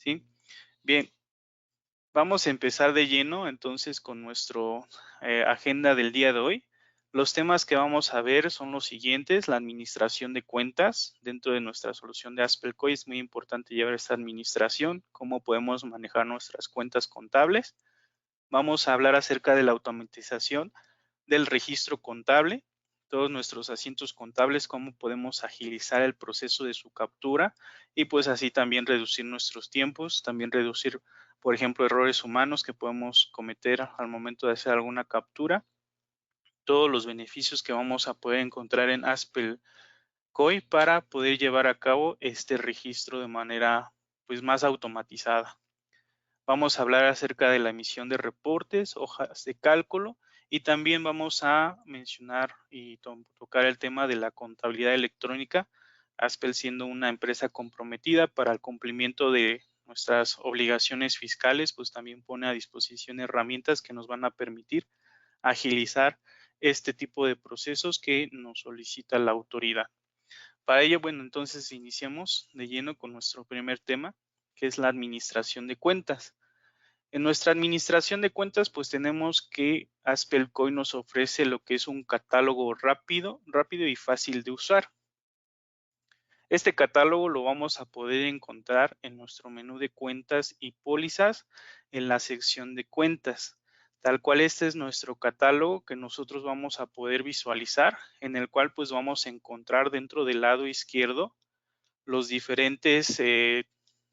¿sí? Bien, vamos a empezar de lleno entonces con nuestro agenda del día de hoy. Los temas que vamos a ver son los siguientes: la administración de cuentas. Dentro de nuestra solución de AspelCoy es muy importante llevar esta administración, cómo podemos manejar nuestras cuentas contables. Vamos a hablar acerca de la automatización del registro contable, todos nuestros asientos contables, cómo podemos agilizar el proceso de su captura y pues así también reducir nuestros tiempos, también reducir, por ejemplo, errores humanos que podemos cometer al momento de hacer alguna captura, todos los beneficios que vamos a poder encontrar en AspelCoy para poder llevar a cabo este registro de manera pues más automatizada. Vamos a hablar acerca de la emisión de reportes, hojas de cálculo y también vamos a mencionar y tocar el tema de la contabilidad electrónica, Aspel siendo una empresa comprometida para el cumplimiento de nuestras obligaciones fiscales, pues también pone a disposición herramientas que nos van a permitir agilizar este tipo de procesos que nos solicita la autoridad. Para ello, bueno, entonces iniciamos de lleno con nuestro primer tema, que es la administración de cuentas. En nuestra administración de cuentas, pues tenemos que AspelCoy nos ofrece lo que es un catálogo rápido y fácil de usar. Este catálogo lo vamos a poder encontrar en nuestro menú de cuentas y pólizas en la sección de cuentas. Tal cual este es nuestro catálogo que nosotros vamos a poder visualizar, en el cual pues vamos a encontrar dentro del lado izquierdo los diferentes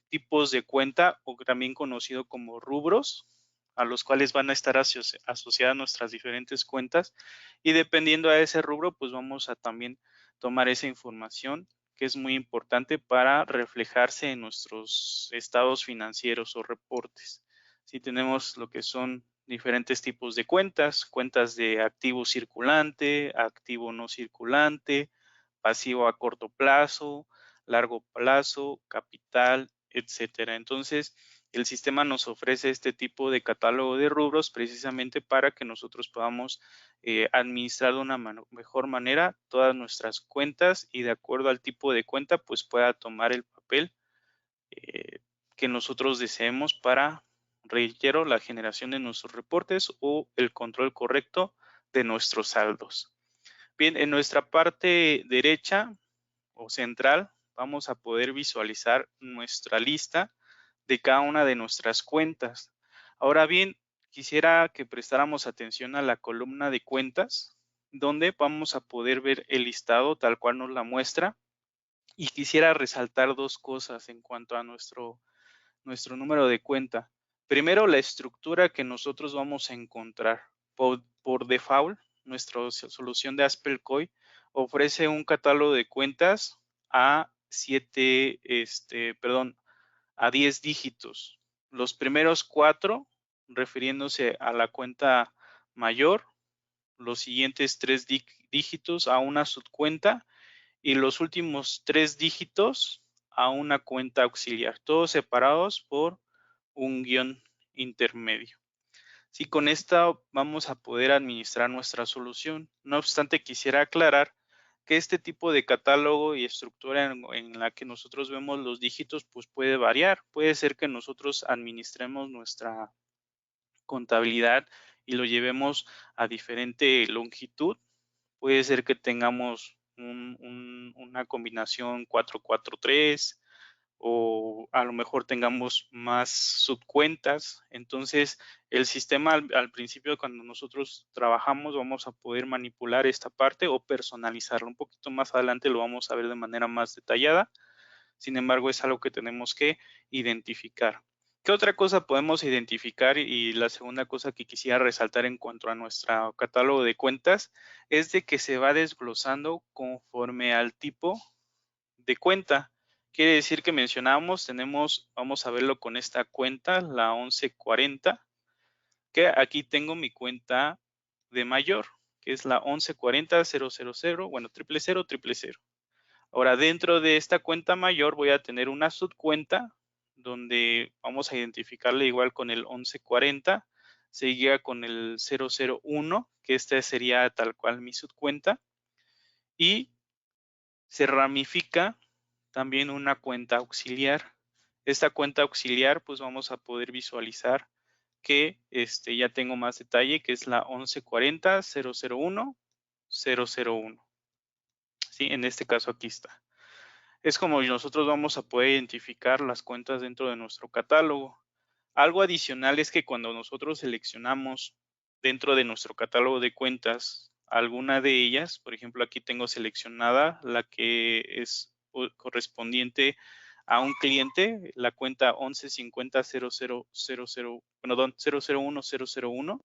tipos de cuenta o también conocido como rubros a los cuales van a estar asociadas nuestras diferentes cuentas y dependiendo a ese rubro pues vamos a también tomar esa información que es muy importante para reflejarse en nuestros estados financieros o reportes. Si tenemos lo que son diferentes tipos de cuentas, cuentas de activo circulante, activo no circulante, pasivo a corto plazo, largo plazo, capital, etcétera. Entonces, el sistema nos ofrece este tipo de catálogo de rubros precisamente para que nosotros podamos administrar de una mejor manera todas nuestras cuentas y de acuerdo al tipo de cuenta, pues pueda tomar el papel eh, que nosotros deseemos para, reitero, la generación de nuestros reportes o el control correcto de nuestros saldos. Bien, en nuestra parte derecha o central vamos a poder visualizar nuestra lista de cada una de nuestras cuentas. Ahora bien, quisiera que prestáramos atención a la columna de cuentas, donde vamos a poder ver el listado tal cual nos la muestra. Y quisiera resaltar dos cosas en cuanto a nuestro número de cuenta. Primero, la estructura que nosotros vamos a encontrar. Por default, nuestra solución de AspelCoy ofrece un catálogo de cuentas a 10 dígitos. Los primeros 4 refiriéndose a la cuenta mayor, los siguientes 3 dígitos a una subcuenta y los últimos 3 dígitos a una cuenta auxiliar, todos separados por un guión intermedio. Sí, con esta vamos a poder administrar nuestra solución. No obstante, quisiera aclarar que este tipo de catálogo y estructura en la que nosotros vemos los dígitos, pues puede variar. Puede ser que nosotros administremos nuestra contabilidad y lo llevemos a diferente longitud. Puede ser que tengamos una combinación 443 o a lo mejor tengamos más subcuentas. Entonces, el sistema al principio cuando nosotros trabajamos vamos a poder manipular esta parte o personalizarlo. Un poquito más adelante lo vamos a ver de manera más detallada. Sin embargo, es algo que tenemos que identificar. ¿Qué otra cosa podemos identificar? Y la segunda cosa que quisiera resaltar en cuanto a nuestro catálogo de cuentas es de que se va desglosando conforme al tipo de cuenta. Quiere decir que mencionamos, vamos a verlo con esta cuenta, la 1140, que aquí tengo mi cuenta de mayor, que es la 1140-000, bueno, 000. Ahora, dentro de esta cuenta mayor voy a tener una subcuenta donde vamos a identificarle igual con el 1140, seguida con el 001, que esta sería tal cual mi subcuenta, y se ramifica también una cuenta auxiliar. Esta cuenta auxiliar, pues vamos a poder visualizar que ya tengo más detalle, que es la 1140-001-001. ¿Sí? En este caso aquí está. Es como nosotros vamos a poder identificar las cuentas dentro de nuestro catálogo. Algo adicional es que cuando nosotros seleccionamos dentro de nuestro catálogo de cuentas alguna de ellas, por ejemplo, aquí tengo seleccionada la que es correspondiente a un cliente, la cuenta 1150-0000, perdón, 001-001.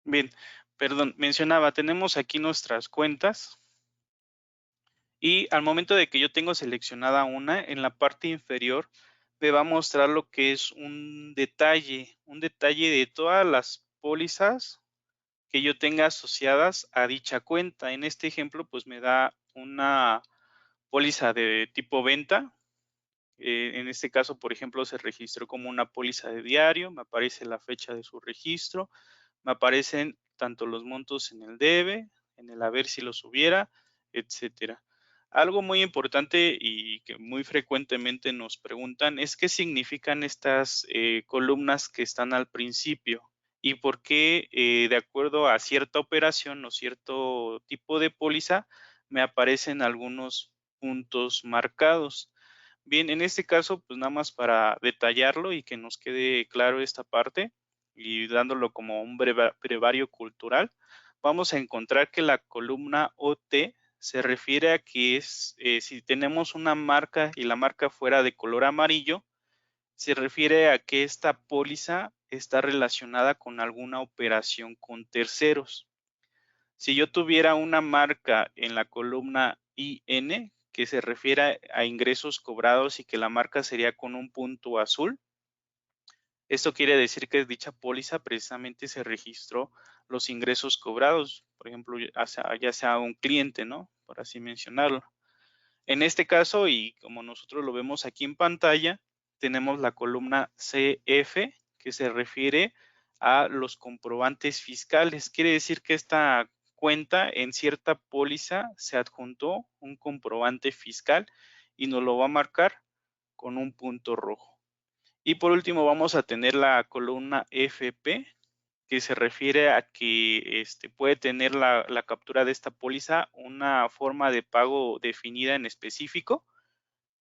Bien, perdón, mencionaba, tenemos aquí nuestras cuentas y al momento de que yo tengo seleccionada una, en la parte inferior me va a mostrar lo que es un detalle de todas las pólizas que yo tenga asociadas a dicha cuenta. En este ejemplo, pues me da una póliza de tipo venta. En este caso, por ejemplo, se registró como una póliza de diario, me aparece la fecha de su registro, me aparecen tanto los montos en el debe, en el haber si los hubiera, etcétera. Algo muy importante y que muy frecuentemente nos preguntan es qué significan estas columnas que están al principio y por qué de acuerdo a cierta operación o cierto tipo de póliza me aparecen algunos puntos marcados. Bien, en este caso, pues nada más para detallarlo y que nos quede claro esta parte y dándolo como un brevario cultural, vamos a encontrar que la columna OT se refiere a que es, si tenemos una marca y la marca fuera de color amarillo, se refiere a que esta póliza está relacionada con alguna operación con terceros. Si yo tuviera una marca en la columna IN, que se refiere a ingresos cobrados y que la marca sería con un punto azul, esto quiere decir que dicha póliza precisamente se registró los ingresos cobrados, por ejemplo, ya sea un cliente, ¿no? Por así mencionarlo. En este caso, y como nosotros lo vemos aquí en pantalla, tenemos la columna CF, que se refiere a los comprobantes fiscales. Quiere decir que esta cuenta en cierta póliza se adjuntó un comprobante fiscal y nos lo va a marcar con un punto rojo. Y por último vamos a tener la columna FP, que se refiere a que puede tener la captura de esta póliza una forma de pago definida en específico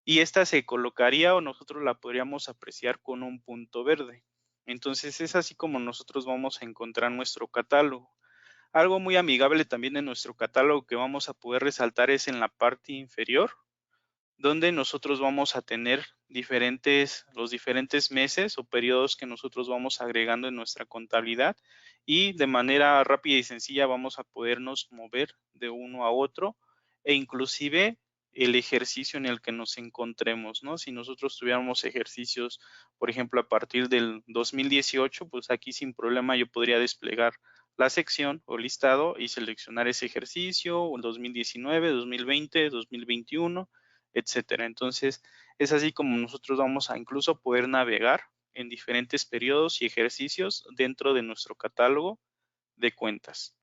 y esta se colocaría o nosotros la podríamos apreciar con un punto verde. Entonces es así como nosotros vamos a encontrar nuestro catálogo. Algo muy amigable también en nuestro catálogo que vamos a poder resaltar es en la parte inferior, donde nosotros vamos a tener los diferentes meses o periodos que nosotros vamos agregando en nuestra contabilidad y de manera rápida y sencilla vamos a podernos mover de uno a otro e inclusive el ejercicio en el que nos encontremos, ¿no? Si nosotros tuviéramos ejercicios, por ejemplo, a partir del 2018, pues aquí sin problema yo podría desplegar la sección o listado y seleccionar ese ejercicio, o el 2019, 2020, 2021, etcétera. Entonces, es así como nosotros vamos a incluso poder navegar en diferentes periodos y ejercicios dentro de nuestro catálogo de cuentas.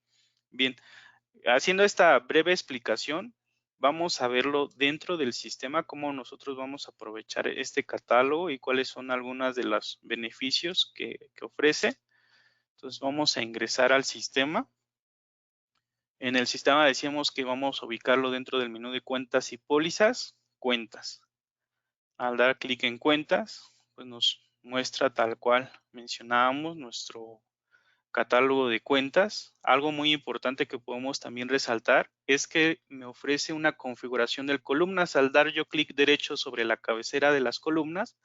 Bien, haciendo esta breve explicación, vamos a verlo dentro del sistema, cómo nosotros vamos a aprovechar este catálogo y cuáles son algunos de los beneficios que ofrece. Entonces, vamos a ingresar al sistema. En el sistema decíamos que vamos a ubicarlo dentro del menú de cuentas y pólizas, cuentas. Al dar clic en cuentas, pues nos muestra tal cual mencionábamos nuestro catálogo de cuentas. Algo muy importante que podemos también resaltar es que me ofrece una configuración de columnas. Al dar yo clic derecho sobre la cabecera de las columnas,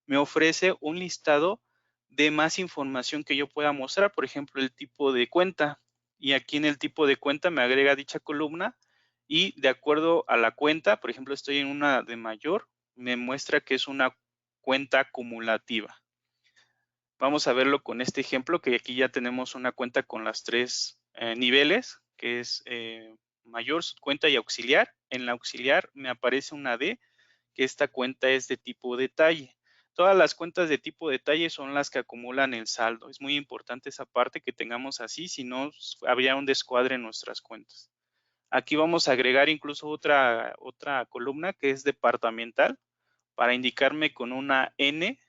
me ofrece un listado de más información que yo pueda mostrar, por ejemplo, el tipo de cuenta. Y aquí en el tipo de cuenta me agrega dicha columna y de acuerdo a la cuenta, por ejemplo, estoy en una de mayor, me muestra que es una cuenta acumulativa. Vamos a verlo con este ejemplo, que aquí ya tenemos una cuenta con las tres niveles, que es mayor, subcuenta y auxiliar. En la auxiliar me aparece una D, que esta cuenta es de tipo detalle. Todas las cuentas de tipo detalle son las que acumulan el saldo. Es muy importante esa parte que tengamos así, si no habría un descuadre en nuestras cuentas. Aquí vamos a agregar incluso otra columna que es departamental para indicarme con una N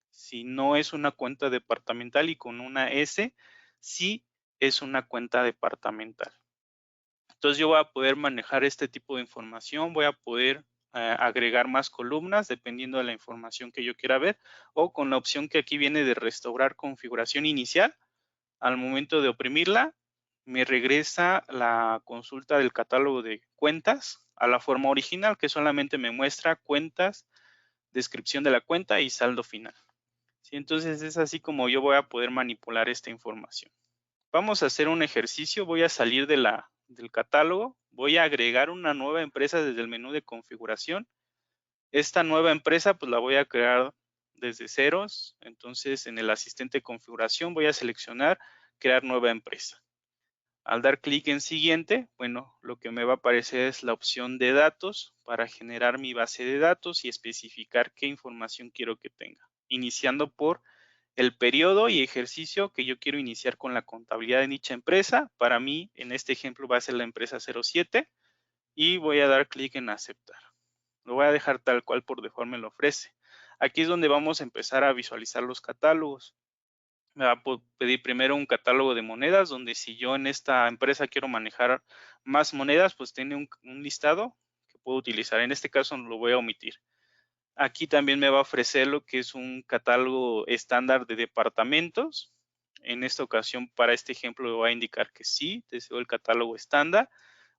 si no es una cuenta departamental y con una S si es una cuenta departamental. Entonces yo voy a poder manejar este tipo de información, voy a poder agregar más columnas dependiendo de la información que yo quiera ver, o con la opción que aquí viene de restaurar configuración inicial. Al momento de oprimirla, me regresa la consulta del catálogo de cuentas a la forma original, que solamente me muestra cuentas, descripción de la cuenta y saldo final. ¿Sí? Entonces es así como yo voy a poder manipular esta información. Vamos a hacer un ejercicio, voy a salir del catálogo, voy a agregar una nueva empresa desde el menú de configuración. Esta nueva empresa pues la voy a crear desde ceros, entonces en el asistente de configuración voy a seleccionar crear nueva empresa. Al dar clic en siguiente, bueno, lo que me va a aparecer es la opción de datos para generar mi base de datos y especificar qué información quiero que tenga, iniciando por el periodo y ejercicio que yo quiero iniciar con la contabilidad de dicha empresa. Para mí, en este ejemplo, va a ser la empresa 07 y voy a dar clic en aceptar. Lo voy a dejar tal cual por default me lo ofrece. Aquí es donde vamos a empezar a visualizar los catálogos. Me va a pedir primero un catálogo de monedas, donde si yo en esta empresa quiero manejar más monedas, pues tiene un listado que puedo utilizar. En este caso lo voy a omitir. Aquí también me va a ofrecer lo que es un catálogo estándar de departamentos. En esta ocasión, para este ejemplo, le voy a indicar que sí, deseo el catálogo estándar.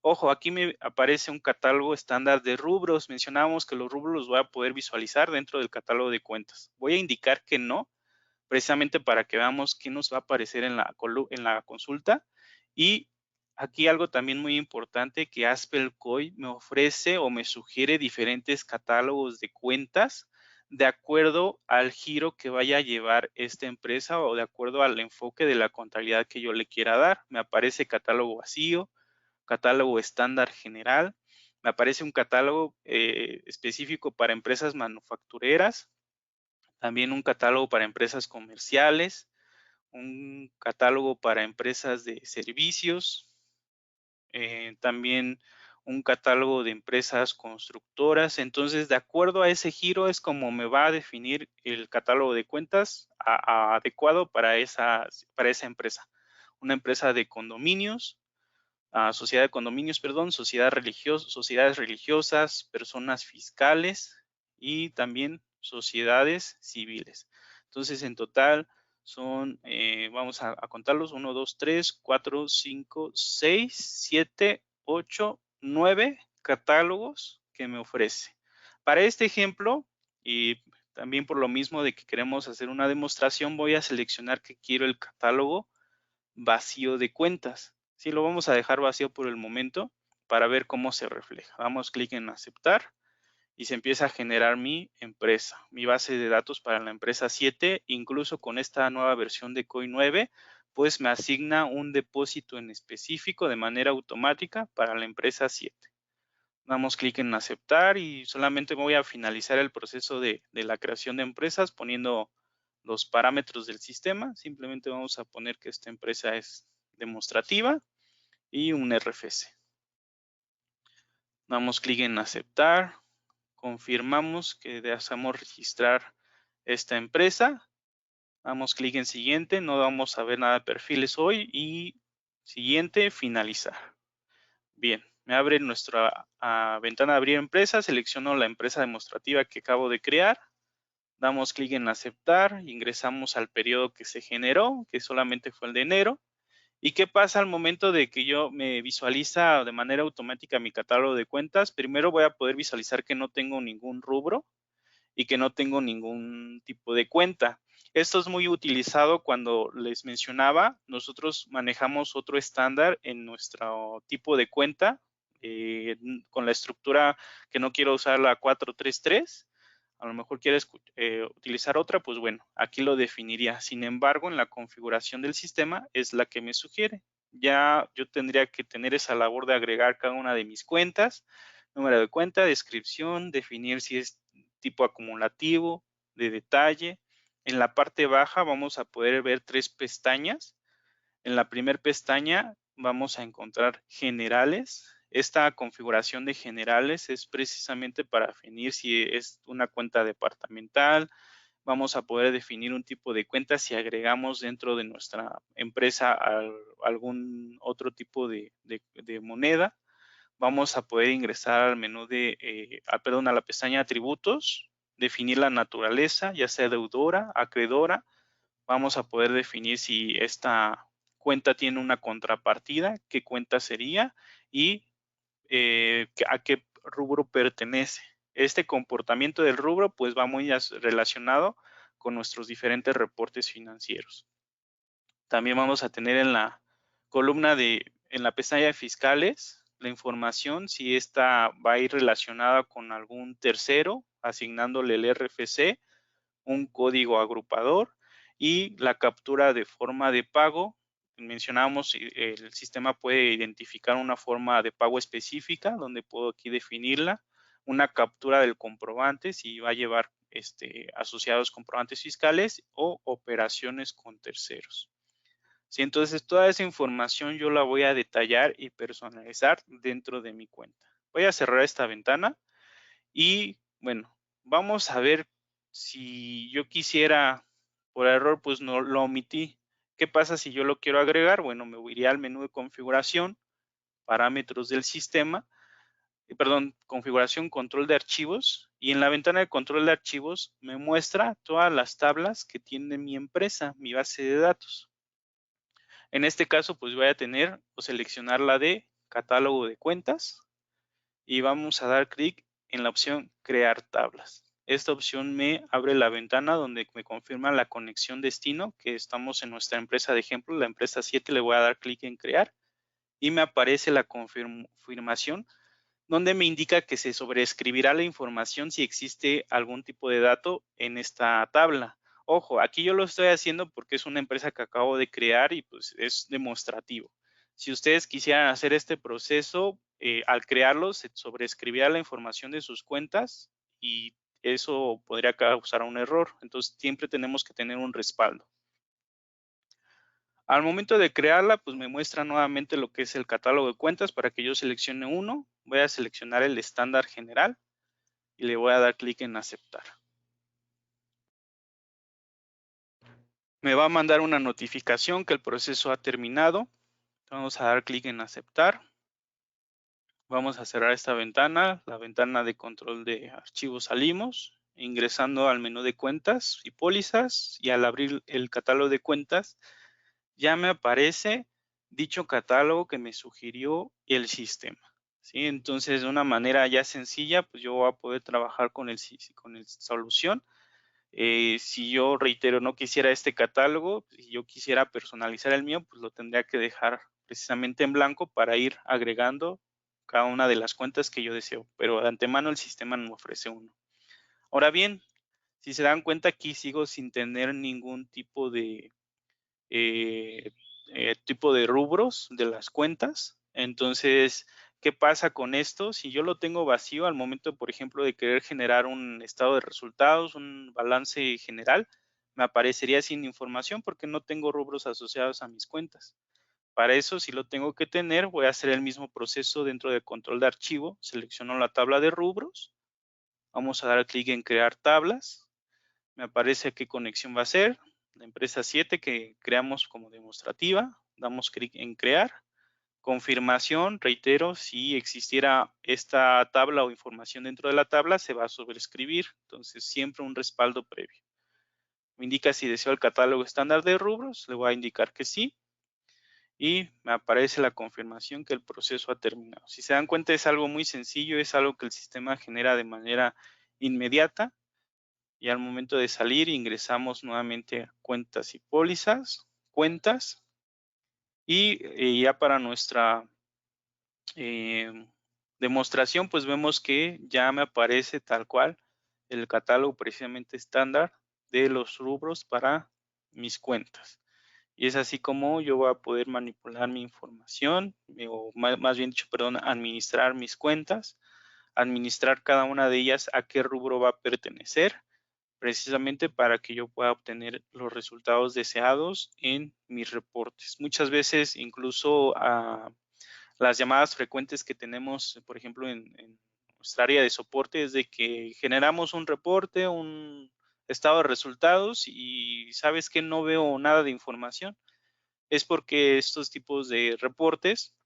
Ojo, aquí me aparece un catálogo estándar de rubros. Mencionábamos que los rubros los voy a poder visualizar dentro del catálogo de cuentas. Voy a indicar que no, precisamente para que veamos qué nos va a aparecer en la consulta. Y aquí algo también muy importante, que Aspelcoin me ofrece o me sugiere diferentes catálogos de cuentas de acuerdo al giro que vaya a llevar esta empresa o de acuerdo al enfoque de la contabilidad que yo le quiera dar. Me aparece catálogo vacío, catálogo estándar general, me aparece un catálogo específico para empresas manufactureras, también un catálogo para empresas comerciales, un catálogo para empresas de servicios, también un catálogo de empresas constructoras. Entonces, de acuerdo a ese giro es como me va a definir el catálogo de cuentas adecuado para esa empresa. Una empresa de condominios, sociedad de condominios, perdón, sociedades religiosas, personas fiscales y también sociedades civiles. Entonces, en total son, vamos a contarlos, 1, 2, 3, 4, 5, 6, 7, 8, 9 catálogos que me ofrece. Para este ejemplo, y también por lo mismo de que queremos hacer una demostración, voy a seleccionar que quiero el catálogo vacío de cuentas. Sí, lo vamos a dejar vacío por el momento para ver cómo se refleja. Damos clic en aceptar y se empieza a generar mi empresa, mi base de datos para la empresa 7. Incluso con esta nueva versión de Coin 9, pues me asigna un depósito en específico de manera automática para la empresa 7. Damos clic en aceptar y solamente voy a finalizar el proceso de la creación de empresas poniendo los parámetros del sistema. Simplemente vamos a poner que esta empresa es demostrativa y un RFC. Damos clic en aceptar, confirmamos que deseamos registrar esta empresa, damos clic en siguiente, no vamos a ver nada de perfiles hoy y siguiente, finalizar. Bien, me abre nuestra ventana de abrir empresa, selecciono la empresa demostrativa que acabo de crear, damos clic en aceptar, ingresamos al periodo que se generó, que solamente fue el de enero. ¿Y qué pasa al momento de que yo me visualiza de manera automática mi catálogo de cuentas? Primero voy a poder visualizar que no tengo ningún rubro y que no tengo ningún tipo de cuenta. Esto es muy utilizado cuando les mencionaba, nosotros manejamos otro estándar en nuestro tipo de cuenta, con la estructura que no quiero usar la 433. A lo mejor quieres utilizar otra, pues bueno, aquí lo definiría. Sin embargo, en la configuración del sistema es la que me sugiere. ya yo tendría que tener esa labor de agregar cada una de mis cuentas, número de cuenta, descripción, definir si es tipo acumulativo, de detalle. En la parte baja vamos a poder ver 3 pestañas. En la primera pestaña vamos a encontrar generales. Esta configuración de generales es precisamente para definir si es una cuenta departamental. Vamos a poder definir un tipo de cuenta si agregamos dentro de nuestra empresa algún otro tipo de moneda. Vamos a poder ingresar al menú a la pestaña atributos, definir la naturaleza, ya sea deudora, acreedora. Vamos a poder definir si esta cuenta tiene una contrapartida, qué cuenta sería y a qué rubro pertenece. Este comportamiento del rubro pues va muy relacionado con nuestros diferentes reportes financieros. También vamos a tener en la columna en la pestaña de fiscales, la información, si esta va a ir relacionada con algún tercero, asignándole el RFC, un código agrupador y la captura de forma de pago. Mencionábamos, el sistema puede identificar una forma de pago específica, donde puedo aquí definirla, una captura del comprobante, si va a llevar asociados comprobantes fiscales o operaciones con terceros. Sí, entonces toda esa información yo la voy a detallar y personalizar dentro de mi cuenta. Voy a cerrar esta ventana y bueno, vamos a ver si yo quisiera, por error, pues no lo omití. ¿Qué pasa si yo lo quiero agregar? Bueno, me iría al menú de configuración, parámetros del sistema, perdón, configuración, control de archivos, y en la ventana de control de archivos me muestra todas las tablas que tiene mi empresa, mi base de datos. En este caso, pues voy a tener o seleccionar la de catálogo de cuentas y vamos a dar clic en la opción crear tablas. Esta opción me abre la ventana donde me confirma la conexión destino, que estamos en nuestra empresa de ejemplo, la empresa 7, le voy a dar clic en crear y me aparece la confirmación donde me indica que se sobreescribirá la información si existe algún tipo de dato en esta tabla. Ojo, aquí yo lo estoy haciendo porque es una empresa que acabo de crear y pues es demostrativo. Si ustedes quisieran hacer este proceso, al crearlo se sobreescribirá la información de sus cuentas y eso podría causar un error. Entonces siempre tenemos que tener un respaldo. Al momento de crearla, pues me muestra nuevamente lo que es el catálogo de cuentas para que yo seleccione uno. Voy a seleccionar el estándar general y le voy a dar clic en aceptar. Me va a mandar una notificación que el proceso ha terminado. Vamos a dar clic en aceptar. Vamos a cerrar esta ventana, la ventana de control de archivos salimos, ingresando al menú de cuentas y pólizas, y al abrir el catálogo de cuentas, ya me aparece dicho catálogo que me sugirió el sistema. ¿Sí? Entonces, de una manera ya sencilla, pues yo voy a poder trabajar con el solución. Si yo, reitero, no quisiera este catálogo, si yo quisiera personalizar el mío, pues lo tendría que dejar precisamente en blanco para ir agregando cada una de las cuentas que yo deseo. Pero de antemano el sistema no me ofrece uno. Ahora bien, si se dan cuenta, aquí sigo sin tener ningún tipo de rubros de las cuentas. Entonces, ¿qué pasa con esto? Si yo lo tengo vacío al momento, por ejemplo, de querer generar un estado de resultados, un balance general, me aparecería sin información porque no tengo rubros asociados a mis cuentas. Para eso, si lo tengo que tener, voy a hacer el mismo proceso dentro del control de archivo. Selecciono la tabla de rubros. Vamos a dar clic en crear tablas. Me aparece qué conexión va a ser. La empresa 7 que creamos como demostrativa. Damos clic en crear. Confirmación, reitero, si existiera esta tabla o información dentro de la tabla, se va a sobreescribir. Entonces, siempre un respaldo previo. Me indica si deseo el catálogo estándar de rubros. Le voy a indicar que sí. Y me aparece la confirmación que el proceso ha terminado. Si se dan cuenta, es algo muy sencillo, es algo que el sistema genera de manera inmediata. Y al momento de salir, ingresamos nuevamente a cuentas y pólizas, cuentas. Y ya para nuestra demostración, pues vemos que ya me aparece tal cual el catálogo precisamente estándar de los rubros para mis cuentas. Y es así como yo voy a poder manipular mi información, o más bien dicho, perdón, administrar mis cuentas, administrar cada una de ellas a qué rubro va a pertenecer, precisamente para que yo pueda obtener los resultados deseados en mis reportes. Muchas veces incluso las llamadas frecuentes que tenemos, por ejemplo, en nuestra área de soporte, es de que generamos un reporte, un estado de resultados y sabes que no veo nada de información. Es porque estos tipos de reportes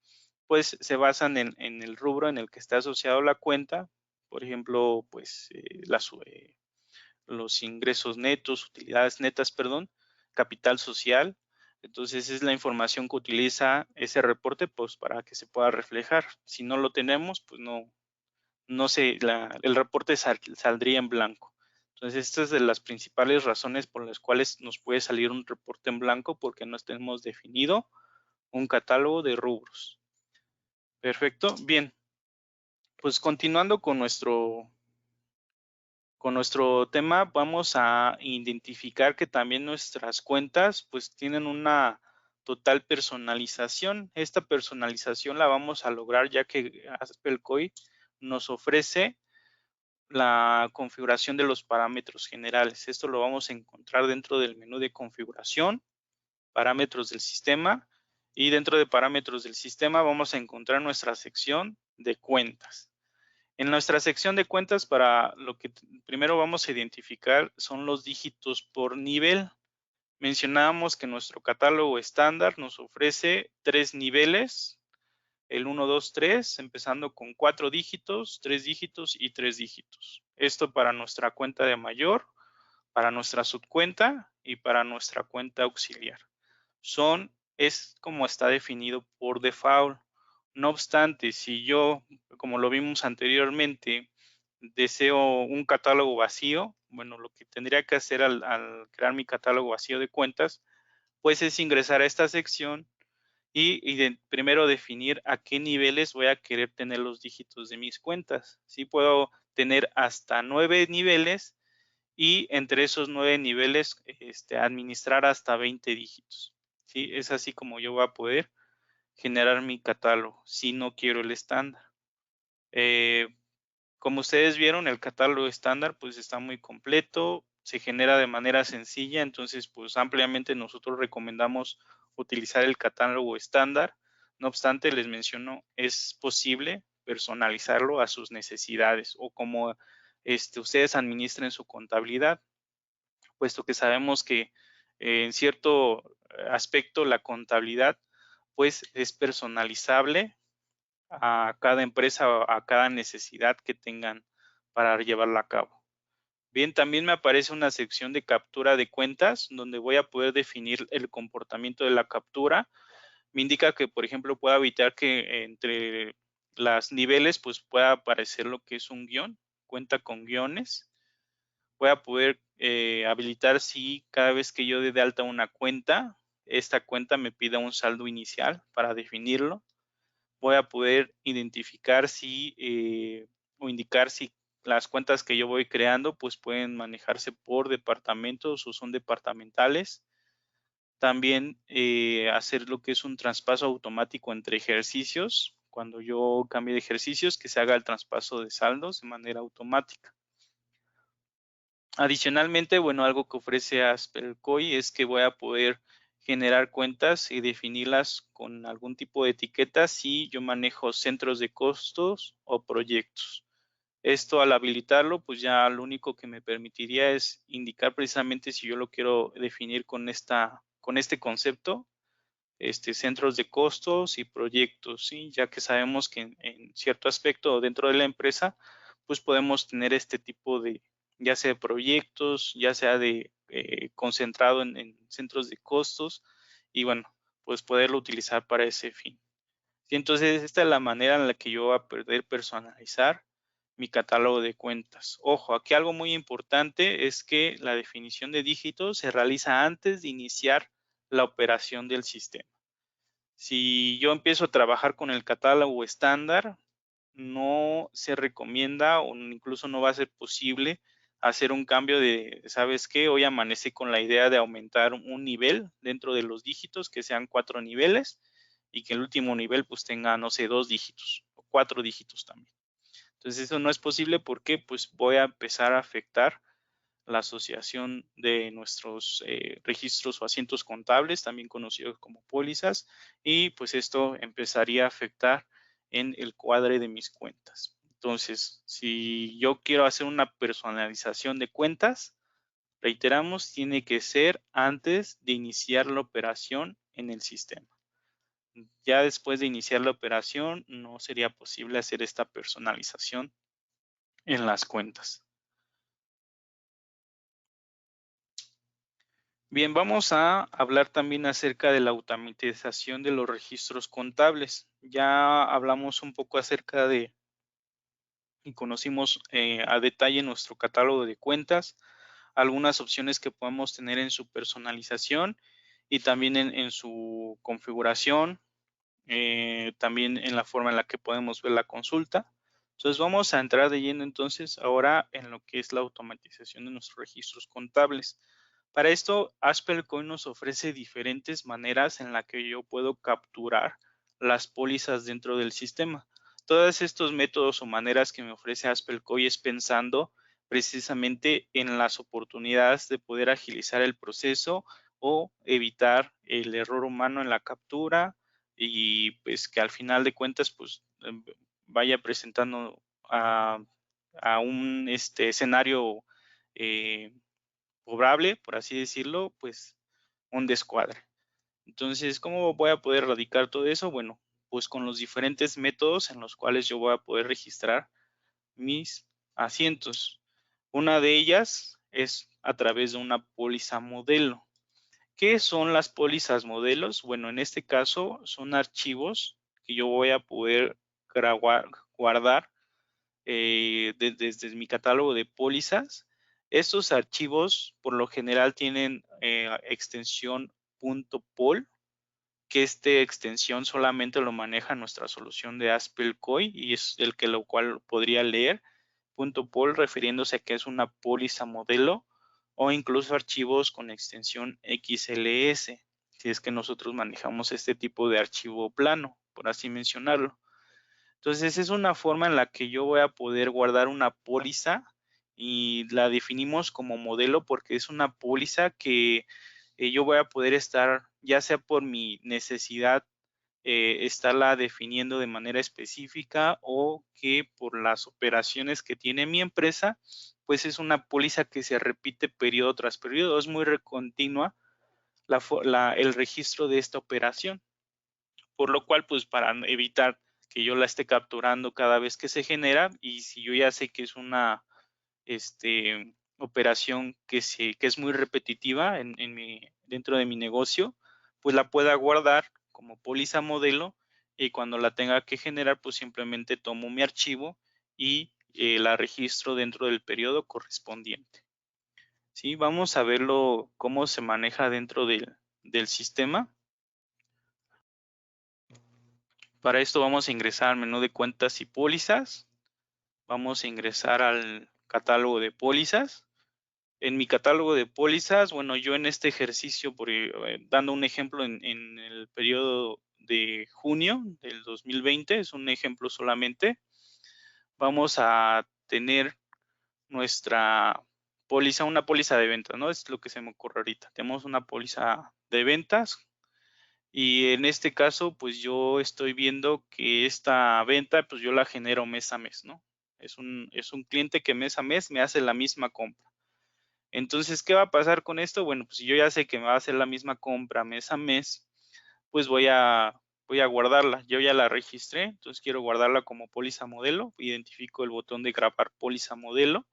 pues se basan en el rubro en el que está asociado la cuenta, por ejemplo, pues los ingresos netos, utilidades netas, perdón, capital social. Entonces es la información que utiliza ese reporte pues para que se pueda reflejar. Si no lo tenemos, pues no se, el reporte saldría en blanco. Entonces, esta es de las principales razones por las cuales nos puede salir un reporte en blanco porque no tenemos definido un catálogo de rubros. Perfecto. Bien, pues continuando con nuestro tema, vamos a identificar que también nuestras cuentas pues tienen una total personalización. Esta personalización la vamos a lograr ya que Aspelcoy nos ofrece la configuración de los parámetros generales. Esto lo vamos a encontrar dentro del menú de configuración, parámetros del sistema, y dentro de parámetros del sistema vamos a encontrar nuestra sección de cuentas. En nuestra sección de cuentas, para lo que primero vamos a identificar son los dígitos por nivel. Mencionábamos que nuestro catálogo estándar nos ofrece 3 niveles, el 1, 2, 3, empezando con 4 dígitos, 3 dígitos y 3 dígitos. Esto para nuestra cuenta de mayor, para nuestra subcuenta y para nuestra cuenta auxiliar. Es como está definido por default. No obstante, si yo, como lo vimos anteriormente, deseo un catálogo vacío, bueno, lo que tendría que hacer al crear mi catálogo vacío de cuentas, pues es ingresar a esta sección y primero definir a qué niveles voy a querer tener los dígitos de mis cuentas. Sí, puedo tener hasta 9 niveles y entre esos 9 niveles administrar hasta 20 dígitos. ¿Sí? Es así como yo voy a poder generar mi catálogo si no quiero el estándar. Como ustedes vieron, el catálogo estándar pues está muy completo, se genera de manera sencilla, entonces pues ampliamente nosotros recomendamos utilizar el catálogo estándar. No obstante, les menciono, es posible personalizarlo a sus necesidades o como ustedes administren su contabilidad, puesto que sabemos que en cierto aspecto la contabilidad pues es personalizable a cada empresa o a cada necesidad que tengan para llevarla a cabo. Bien, también me aparece una sección de captura de cuentas donde voy a poder definir el comportamiento de la captura. Me indica que, por ejemplo, pueda evitar que entre las niveles pues pueda aparecer lo que es un guión, cuenta con guiones. Voy a poder habilitar si cada vez que yo dé de alta una cuenta, esta cuenta me pida un saldo inicial para definirlo. Voy a poder identificar si o indicar si las cuentas que yo voy creando pues pueden manejarse por departamentos o son departamentales. También hacer lo que es un traspaso automático entre ejercicios. Cuando yo cambie de ejercicios, que se haga el traspaso de saldos de manera automática. Adicionalmente, bueno, algo que ofrece Aspelcoy es que voy a poder generar cuentas y definirlas con algún tipo de etiqueta si yo manejo centros de costos o proyectos. Esto al habilitarlo, pues ya lo único que me permitiría es indicar precisamente si yo lo quiero definir con este concepto, centros de costos y proyectos, ¿sí? Ya que sabemos que en cierto aspecto dentro de la empresa, pues podemos tener este tipo de, ya sea de proyectos, ya sea de concentrado en centros de costos y bueno, pues poderlo utilizar para ese fin. Y entonces esta es la manera en la que yo voy a poder personalizar mi catálogo de cuentas. Ojo, aquí algo muy importante es que la definición de dígitos se realiza antes de iniciar la operación del sistema. Si yo empiezo a trabajar con el catálogo estándar, no se recomienda o incluso no va a ser posible hacer un cambio de, ¿sabes qué? Hoy amanecí con la idea de aumentar un nivel dentro de los dígitos, que sean 4 niveles, y que el último nivel pues tenga, no sé, 2 dígitos o 4 dígitos también. Entonces eso no es posible porque pues voy a empezar a afectar la asociación de nuestros registros o asientos contables, también conocidos como pólizas, y pues esto empezaría a afectar en el cuadre de mis cuentas. Entonces, si yo quiero hacer una personalización de cuentas, reiteramos, tiene que ser antes de iniciar la operación en el sistema. Ya después de iniciar la operación, no sería posible hacer esta personalización en las cuentas. Bien, vamos a hablar también acerca de la automatización de los registros contables. Ya hablamos un poco acerca de y conocimos a detalle nuestro catálogo de cuentas, algunas opciones que podemos tener en su personalización y también en su configuración, también en la forma en la que podemos ver la consulta. Entonces vamos a entrar de lleno entonces ahora en lo que es la automatización de nuestros registros contables. Para esto, Aspelcoin nos ofrece diferentes maneras en la que yo puedo capturar las pólizas dentro del sistema. Todos estos métodos o maneras que me ofrece Aspelcoin es pensando precisamente en las oportunidades de poder agilizar el proceso o evitar el error humano en la captura y pues que al final de cuentas pues vaya presentando a un escenario cobrable, por así decirlo, pues un descuadre. Entonces, ¿cómo voy a poder erradicar todo eso? Bueno, pues con los diferentes métodos en los cuales yo voy a poder registrar mis asientos. Una de ellas es a través de una póliza modelo. ¿Qué son las pólizas modelos? Bueno, en este caso son archivos que yo voy a poder guardar desde mi catálogo de pólizas. Estos archivos por lo general tienen extensión .pol, que esta extensión solamente lo maneja nuestra solución de Aspelcoin y es el que lo cual podría leer. .pol refiriéndose a que es una póliza modelo o incluso archivos con extensión XLS, si es que nosotros manejamos este tipo de archivo plano, por así mencionarlo. Entonces es una forma en la que yo voy a poder guardar una póliza y la definimos como modelo porque es una póliza que yo voy a poder estar, ya sea por mi necesidad, estarla definiendo de manera específica o que por las operaciones que tiene mi empresa, pues es una póliza que se repite periodo tras periodo, es muy continua el registro de esta operación, por lo cual pues para evitar que yo la esté capturando cada vez que se genera y si yo ya sé que es una operación que es muy repetitiva dentro de mi negocio, pues la pueda guardar como póliza modelo y cuando la tenga que generar, pues simplemente tomo mi archivo y la registro dentro del periodo correspondiente. ¿Sí? Vamos a verlo cómo se maneja dentro del sistema. Para esto vamos a ingresar al menú de cuentas y pólizas. Vamos a ingresar al catálogo de pólizas. En mi catálogo de pólizas, bueno, yo en este ejercicio, dando un ejemplo en el periodo de junio del 2020, es un ejemplo solamente, vamos a tener nuestra póliza, una póliza de ventas, ¿no? Es lo que se me ocurre ahorita. Tenemos una póliza de ventas y en este caso, pues yo estoy viendo que esta venta, pues yo la genero mes a mes, ¿no? Es un cliente que mes a mes me hace la misma compra. Entonces, ¿qué va a pasar con esto? Bueno, pues si yo ya sé que me va a hacer la misma compra mes a mes, pues voy a guardarla. Yo ya la registré, entonces quiero guardarla como póliza modelo. Identifico el botón de grabar póliza modelo,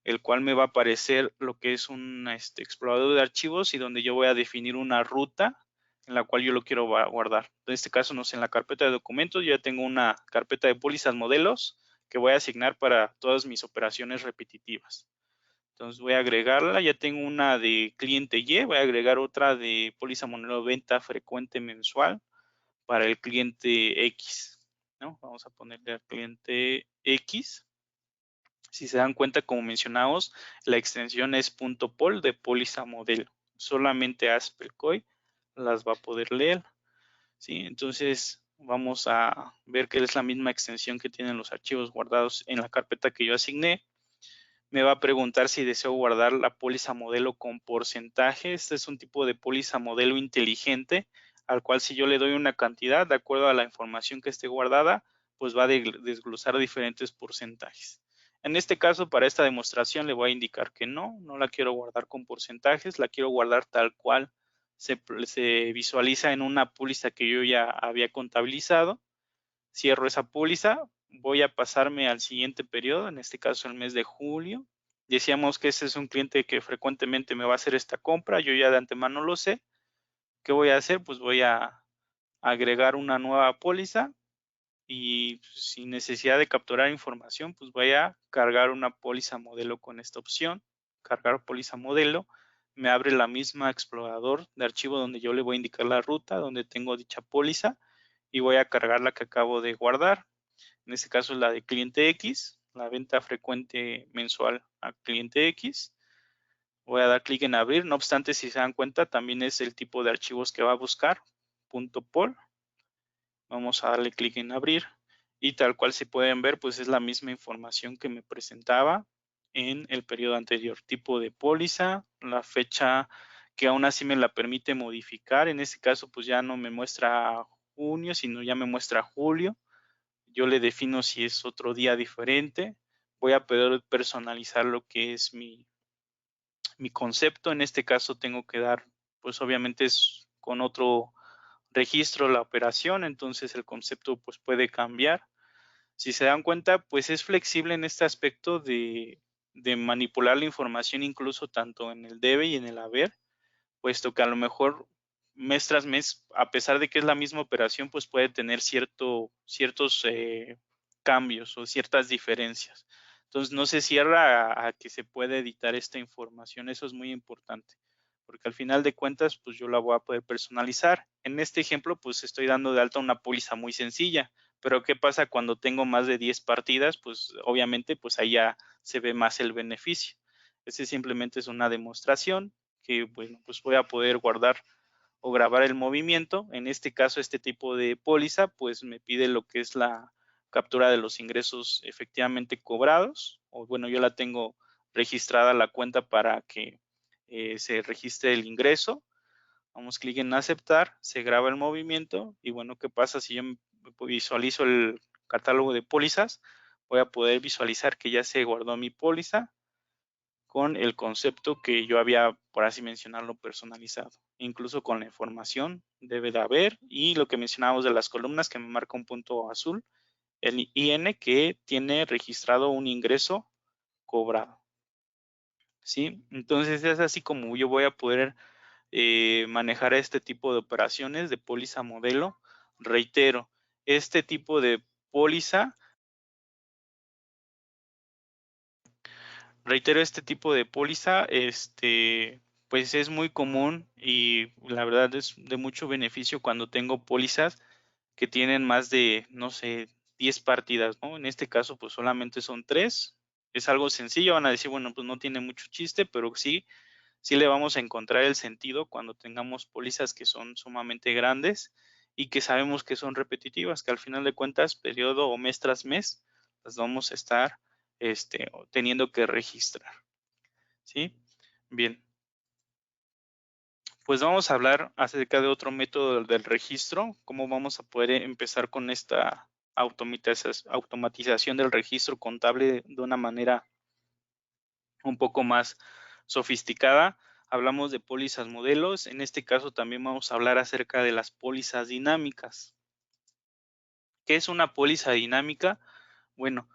el cual me va a aparecer lo que es un explorador de archivos y donde yo voy a definir una ruta en la cual yo lo quiero guardar. En este caso, no sé, en la carpeta de documentos yo ya tengo una carpeta de pólizas modelos que voy a asignar para todas mis operaciones repetitivas. Entonces voy a agregarla, ya tengo una de cliente Y, voy a agregar otra de póliza modelo venta frecuente mensual para el cliente X, ¿no? Vamos a ponerle al cliente X. Si se dan cuenta, como mencionamos, la extensión es .pol de póliza modelo. Solamente ASPERCOI las va a poder leer. ¿Sí? Entonces vamos a ver que es la misma extensión que tienen los archivos guardados en la carpeta que yo asigné. Me va a preguntar si deseo guardar la póliza modelo con porcentaje. Este es un tipo de póliza modelo inteligente, al cual si yo le doy una cantidad, de acuerdo a la información que esté guardada, pues va a desglosar diferentes porcentajes. En este caso, para esta demostración, le voy a indicar que no la quiero guardar con porcentajes, la quiero guardar tal cual se visualiza en una póliza que yo ya había contabilizado. Cierro esa póliza, voy a pasarme al siguiente periodo, en este caso el mes de julio. Decíamos que ese es un cliente que frecuentemente me va a hacer esta compra, yo ya de antemano lo sé. ¿Qué voy a hacer? Pues voy a agregar una nueva póliza y sin necesidad de capturar información, pues voy a cargar una póliza modelo con esta opción, cargar póliza modelo. Me abre la misma explorador de archivo donde yo le voy a indicar la ruta donde tengo dicha póliza y voy a cargar la que acabo de guardar. En este caso es la de cliente X, la venta frecuente mensual a cliente X. Voy a dar clic en abrir, no obstante, si se dan cuenta, también es el tipo de archivos que va a buscar, .pol. Vamos a darle clic en abrir y tal cual se pueden ver, pues es la misma información que me presentaba en el periodo anterior. Tipo de póliza, la fecha que aún así me la permite modificar. En este caso, pues ya no me muestra junio, sino ya me muestra julio. Yo le defino si es otro día diferente. Voy a poder personalizar lo que es mi concepto. En este caso tengo que dar, pues obviamente es con otro registro la operación, entonces el concepto pues puede cambiar. Si se dan cuenta, pues es flexible en este aspecto de manipular la información incluso tanto en el debe y en el haber, puesto que a lo mejor mes tras mes, a pesar de que es la misma operación, pues puede tener ciertos cambios o ciertas diferencias. Entonces no se cierra a que se pueda editar esta información, eso es muy importante, porque al final de cuentas, pues yo la voy a poder personalizar. En este ejemplo, pues estoy dando de alta una póliza muy sencilla, pero ¿qué pasa cuando tengo más de 10 partidas? Pues obviamente, pues ahí ya se ve más el beneficio. Este simplemente es una demostración que, bueno, pues voy a poder guardar o grabar el movimiento. En este caso, este tipo de póliza, pues me pide lo que es la captura de los ingresos efectivamente cobrados, o bueno, yo la tengo registrada la cuenta para que se registre el ingreso. Damos clic en aceptar, se graba el movimiento y bueno, ¿qué pasa si yo visualizo el catálogo de pólizas? Voy a poder visualizar que ya se guardó mi póliza con el concepto que yo había, por así mencionarlo, personalizado. Incluso con la información debe de haber y lo que mencionábamos de las columnas que me marca un punto azul, el IN que tiene registrado un ingreso cobrado. ¿Sí? Entonces es así como yo voy a poder manejar este tipo de operaciones de póliza modelo. Reitero, este tipo de póliza pues es muy común y la verdad es de mucho beneficio cuando tengo pólizas que tienen más de, no sé, 10 partidas, ¿no? En este caso, pues solamente son 3. Es algo sencillo, van a decir, bueno, pues no tiene mucho chiste, pero sí le vamos a encontrar el sentido cuando tengamos pólizas que son sumamente grandes y que sabemos que son repetitivas, que al final de cuentas, periodo o mes tras mes, las vamos a estar teniendo que registrar. ¿Sí? Bien. Pues vamos a hablar acerca de otro método del registro, cómo vamos a poder empezar con esta automatización del registro contable de una manera un poco más sofisticada. Hablamos de pólizas modelos, en este caso también vamos a hablar acerca de las pólizas dinámicas. ¿Qué es una póliza dinámica? Bueno,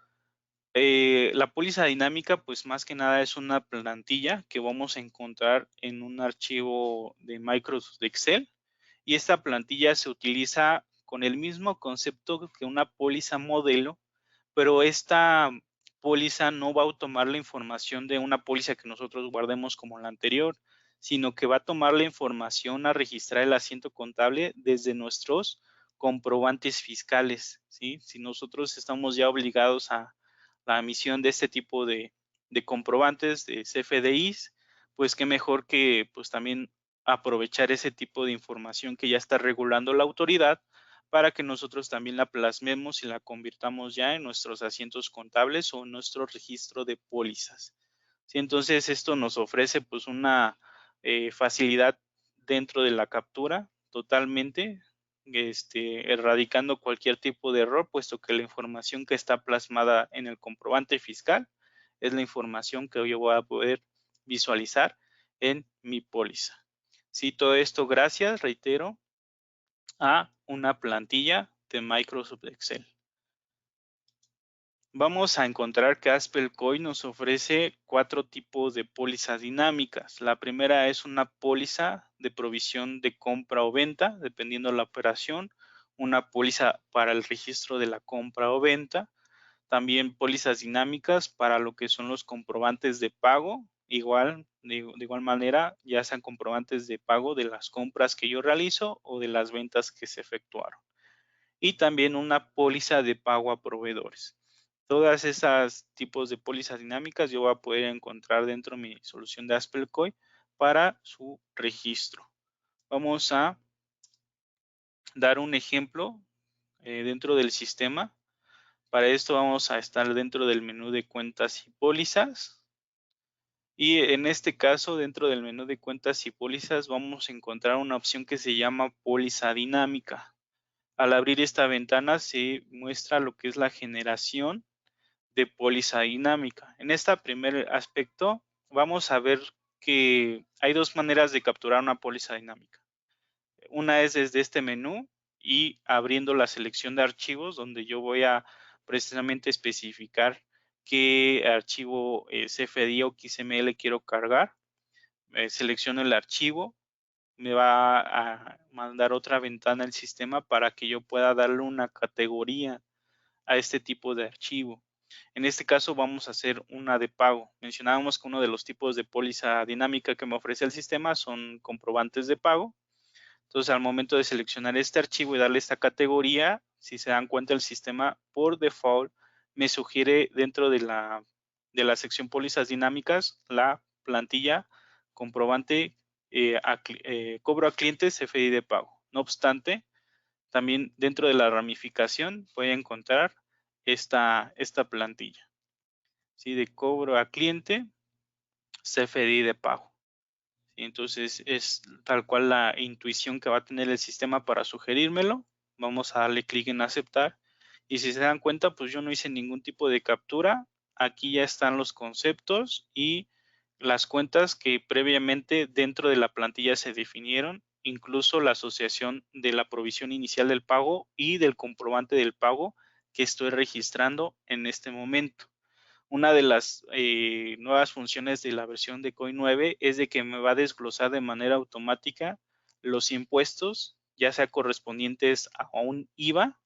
la póliza dinámica, pues más que nada es una plantilla que vamos a encontrar en un archivo de Microsoft de Excel y esta plantilla se utiliza con el mismo concepto que una póliza modelo, pero esta póliza no va a tomar la información de una póliza que nosotros guardemos como la anterior, sino que va a tomar la información a registrar el asiento contable desde nuestros comprobantes fiscales, ¿sí? Si nosotros estamos ya obligados a la emisión de este tipo de comprobantes de CFDIs, pues qué mejor que pues también aprovechar ese tipo de información que ya está regulando la autoridad para que nosotros también la plasmemos y la convirtamos ya en nuestros asientos contables o en nuestro registro de pólizas. ¿Sí? Entonces esto nos ofrece pues una facilidad dentro de la captura totalmente, erradicando cualquier tipo de error, puesto que la información que está plasmada en el comprobante fiscal es la información que yo voy a poder visualizar en mi póliza. Sí, todo esto gracias, reitero, a una plantilla de Microsoft Excel. Vamos a encontrar que AspelCoin nos ofrece 4 tipos de pólizas dinámicas. La primera es una póliza de provisión de compra o venta, dependiendo de la operación. Una póliza para el registro de la compra o venta. También pólizas dinámicas para lo que son los comprobantes de pago. De igual manera, ya sean comprobantes de pago de las compras que yo realizo o de las ventas que se efectuaron. Y también una póliza de pago a proveedores. Todas esas tipos de pólizas dinámicas yo voy a poder encontrar dentro de mi solución de AspelCoin para su registro. Vamos a dar un ejemplo dentro del sistema. Para esto vamos a estar dentro del menú de cuentas y pólizas. Y en este caso, dentro del menú de cuentas y pólizas, vamos a encontrar una opción que se llama póliza dinámica. Al abrir esta ventana se muestra lo que es la generación de póliza dinámica. En este primer aspecto vamos a ver que hay 2 maneras de capturar una póliza dinámica. Una es desde este menú y abriendo la selección de archivos, donde yo voy a precisamente especificar qué archivo CFDI o XML quiero cargar. Selecciono el archivo, me va a mandar otra ventana el sistema para que yo pueda darle una categoría a este tipo de archivo. En este caso vamos a hacer una de pago. Mencionábamos que uno de los tipos de póliza dinámica que me ofrece el sistema son comprobantes de pago. Entonces, al momento de seleccionar este archivo y darle esta categoría, si se dan cuenta, el sistema por default me sugiere dentro de la sección pólizas dinámicas la plantilla comprobante cobro a clientes CFDI de pago. No obstante, también dentro de la ramificación voy a encontrar esta plantilla, ¿sí? De cobro a cliente CFDI de pago. Entonces es tal cual la intuición que va a tener el sistema para sugerírmelo. Vamos a darle clic en aceptar y si se dan cuenta, pues yo no hice ningún tipo de captura. Aquí ya están los conceptos y las cuentas que previamente dentro de la plantilla se definieron, incluso la asociación de la provisión inicial del pago y del comprobante del pago que estoy registrando en este momento. Una de las nuevas funciones de la versión de Coin 9 es de que me va a desglosar de manera automática los impuestos, ya sea correspondientes a un IVA,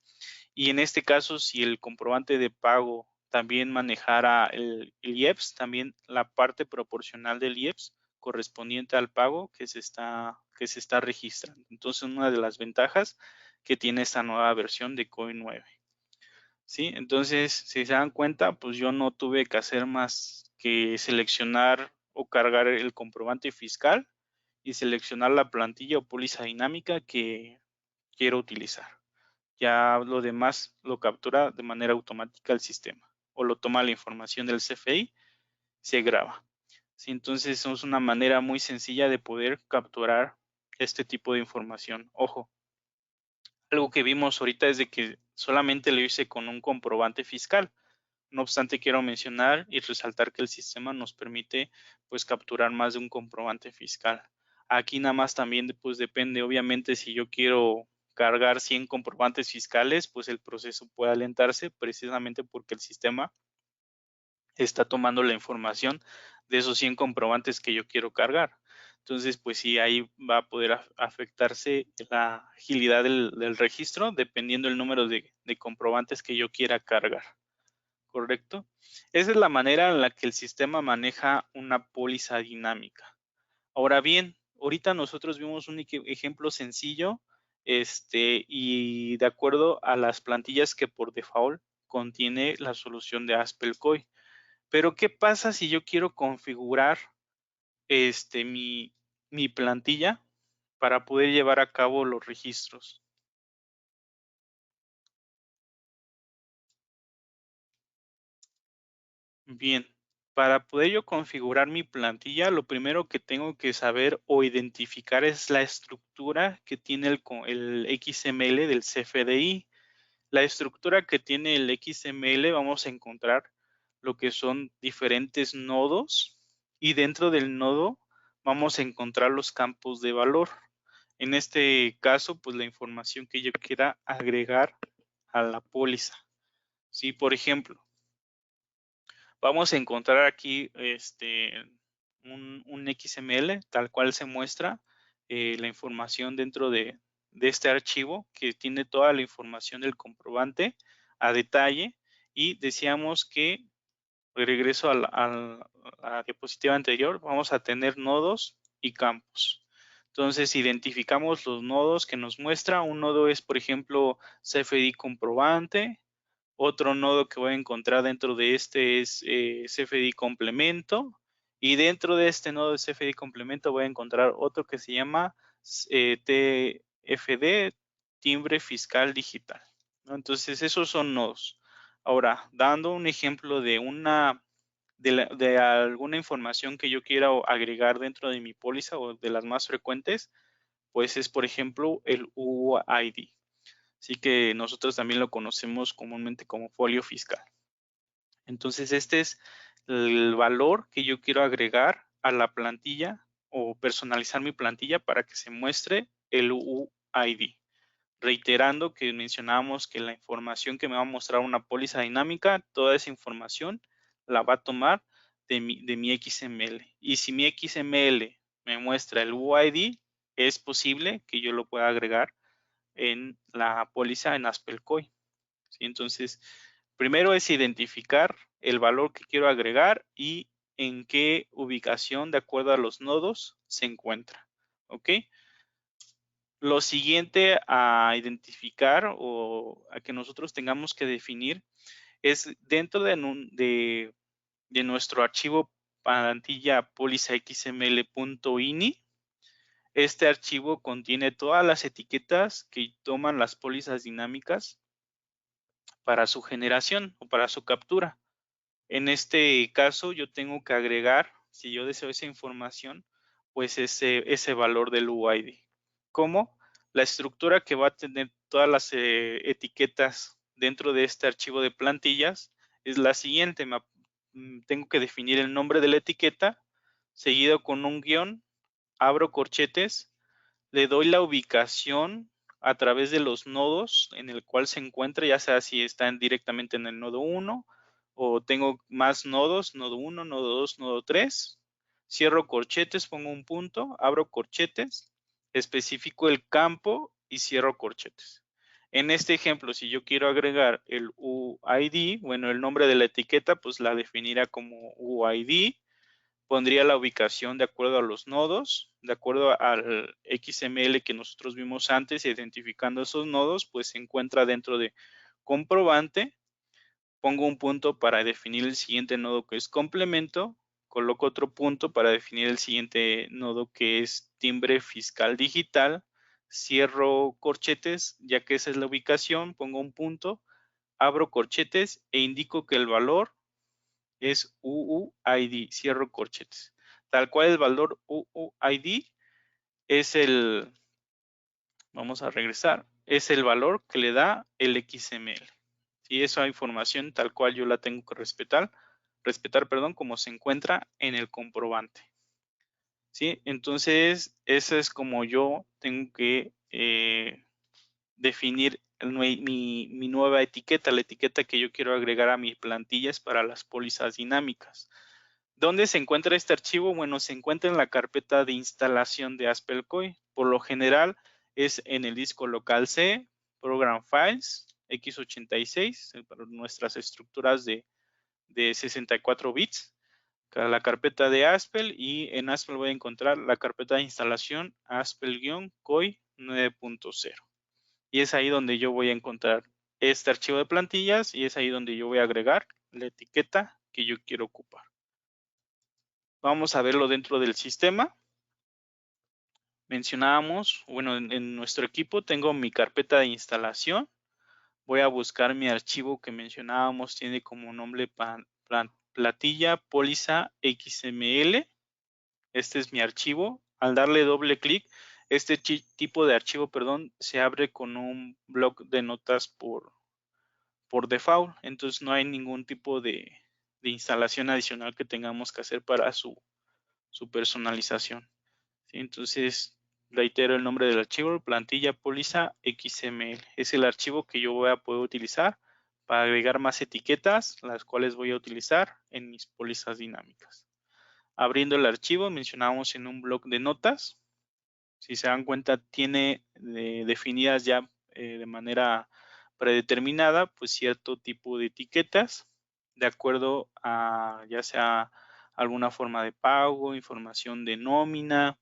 y en este caso, si el comprobante de pago también manejara el IEPS, también la parte proporcional del IEPS correspondiente al pago que se está registrando. Entonces, una de las ventajas que tiene esta nueva versión de Coin 9. ¿Sí? Entonces, si se dan cuenta, pues yo no tuve que hacer más que seleccionar o cargar el comprobante fiscal y seleccionar la plantilla o póliza dinámica que quiero utilizar. Ya lo demás lo captura de manera automática el sistema o lo toma la información del CFI, se graba. ¿Sí? Entonces, es una manera muy sencilla de poder capturar este tipo de información. Ojo, algo que vimos ahorita es de que solamente lo hice con un comprobante fiscal. No obstante, quiero mencionar y resaltar que el sistema nos permite pues capturar más de un comprobante fiscal. Aquí nada más también pues depende, obviamente, si yo quiero cargar 100 comprobantes fiscales, pues el proceso puede alentarse precisamente porque el sistema está tomando la información de esos 100 comprobantes que yo quiero cargar. Entonces, pues sí, ahí va a poder afectarse la agilidad del registro dependiendo del número de comprobantes que yo quiera cargar. ¿Correcto? Esa es la manera en la que el sistema maneja una póliza dinámica. Ahora bien, ahorita nosotros vimos un ejemplo sencillo y de acuerdo a las plantillas que por default contiene la solución de Haspel-COI. Pero ¿qué pasa si yo quiero configurar mi plantilla para poder llevar a cabo los registros? Bien, para poder yo configurar mi plantilla, lo primero que tengo que saber o identificar es la estructura que tiene el XML del CFDI. La estructura que tiene el XML, vamos a encontrar lo que son diferentes nodos, y dentro del nodo vamos a encontrar los campos de valor. En este caso, pues la información que yo quiera agregar a la póliza. Sí, por ejemplo, vamos a encontrar aquí un XML tal cual se muestra la información dentro de este archivo, que tiene toda la información del comprobante a detalle, y decíamos que, regreso a la diapositiva anterior, vamos a tener nodos y campos. Entonces identificamos los nodos que nos muestra. Un nodo es, por ejemplo, CFDI comprobante. Otro nodo que voy a encontrar dentro de este es CFDI complemento, y dentro de este nodo de CFDI complemento voy a encontrar otro que se llama TFD, timbre fiscal digital, ¿no? Entonces esos son nodos. Ahora, dando un ejemplo de alguna información que yo quiera agregar dentro de mi póliza, o de las más frecuentes, pues es, por ejemplo, el UID. Así que nosotros también lo conocemos comúnmente como folio fiscal. Entonces, este es el valor que yo quiero agregar a la plantilla, o personalizar mi plantilla para que se muestre el UID. Reiterando que mencionábamos que la información que me va a mostrar una póliza dinámica, toda esa información la va a tomar de mi XML. Y si mi XML me muestra el UID, es posible que yo lo pueda agregar en la póliza en Haspel-COI. ¿Sí? Entonces, primero es identificar el valor que quiero agregar y en qué ubicación, de acuerdo a los nodos, se encuentra. ¿Ok? Lo siguiente a identificar, o a que nosotros tengamos que definir, es dentro de nuestro archivo plantilla póliza xml.ini. Este archivo contiene todas las etiquetas que toman las pólizas dinámicas para su generación o para su captura. En este caso, yo tengo que agregar, si yo deseo esa información, pues ese valor del UID. ¿Cómo? La estructura que va a tener todas las etiquetas dentro de este archivo de plantillas es la siguiente. Tengo que definir el nombre de la etiqueta, seguido con un guión, abro corchetes, le doy la ubicación a través de los nodos en el cual se encuentra, ya sea si están directamente en el nodo 1 o tengo más nodos, nodo 1, nodo 2, nodo 3. Cierro corchetes, pongo un punto, abro corchetes, especifico el campo y cierro corchetes. En este ejemplo, si yo quiero agregar el UID, bueno, el nombre de la etiqueta, pues la definirá como UID. Pondría la ubicación de acuerdo a los nodos, de acuerdo al XML que nosotros vimos antes, identificando esos nodos, pues se encuentra dentro de comprobante. Pongo un punto para definir el siguiente nodo, que es complemento. Coloco otro punto para definir el siguiente nodo, que es timbre fiscal digital. Cierro corchetes, ya que esa es la ubicación, pongo un punto, abro corchetes e indico que el valor es UUID, cierro corchetes. Tal cual el valor UUID es vamos a regresar, es el valor que le da el XML. Y esa información tal cual yo la tengo que respetar, como se encuentra en el comprobante. ¿Sí? Entonces, eso es como yo tengo que definir mi nueva etiqueta, la etiqueta que yo quiero agregar a mis plantillas para las pólizas dinámicas. ¿Dónde se encuentra este archivo? Bueno, se encuentra en la carpeta de instalación de Haspel-COI. Por lo general es en el disco local C, Program Files, x86, para nuestras estructuras de 64 bits, la carpeta de Haspel, y en Haspel voy a encontrar la carpeta de instalación Haspel-COI 9.0. Y es ahí donde yo voy a encontrar este archivo de plantillas y es ahí donde yo voy a agregar la etiqueta que yo quiero ocupar. Vamos a verlo dentro del sistema. Mencionábamos, bueno, en nuestro equipo tengo mi carpeta de instalación. Voy a buscar mi archivo que mencionábamos, tiene como nombre platilla póliza XML. Este es mi archivo. Al darle doble clic, este tipo de archivo, perdón, se abre con un bloc de notas por default. Entonces no hay ningún tipo de instalación adicional que tengamos que hacer para su personalización. ¿Sí? Entonces, reitero el nombre del archivo, plantilla póliza XML. Es el archivo que yo voy a poder utilizar para agregar más etiquetas, las cuales voy a utilizar en mis pólizas dinámicas. Abriendo el archivo, mencionamos en un bloc de notas. Si se dan cuenta, tiene definidas ya de manera predeterminada, pues cierto tipo de etiquetas, de acuerdo a ya sea alguna forma de pago, información de nómina.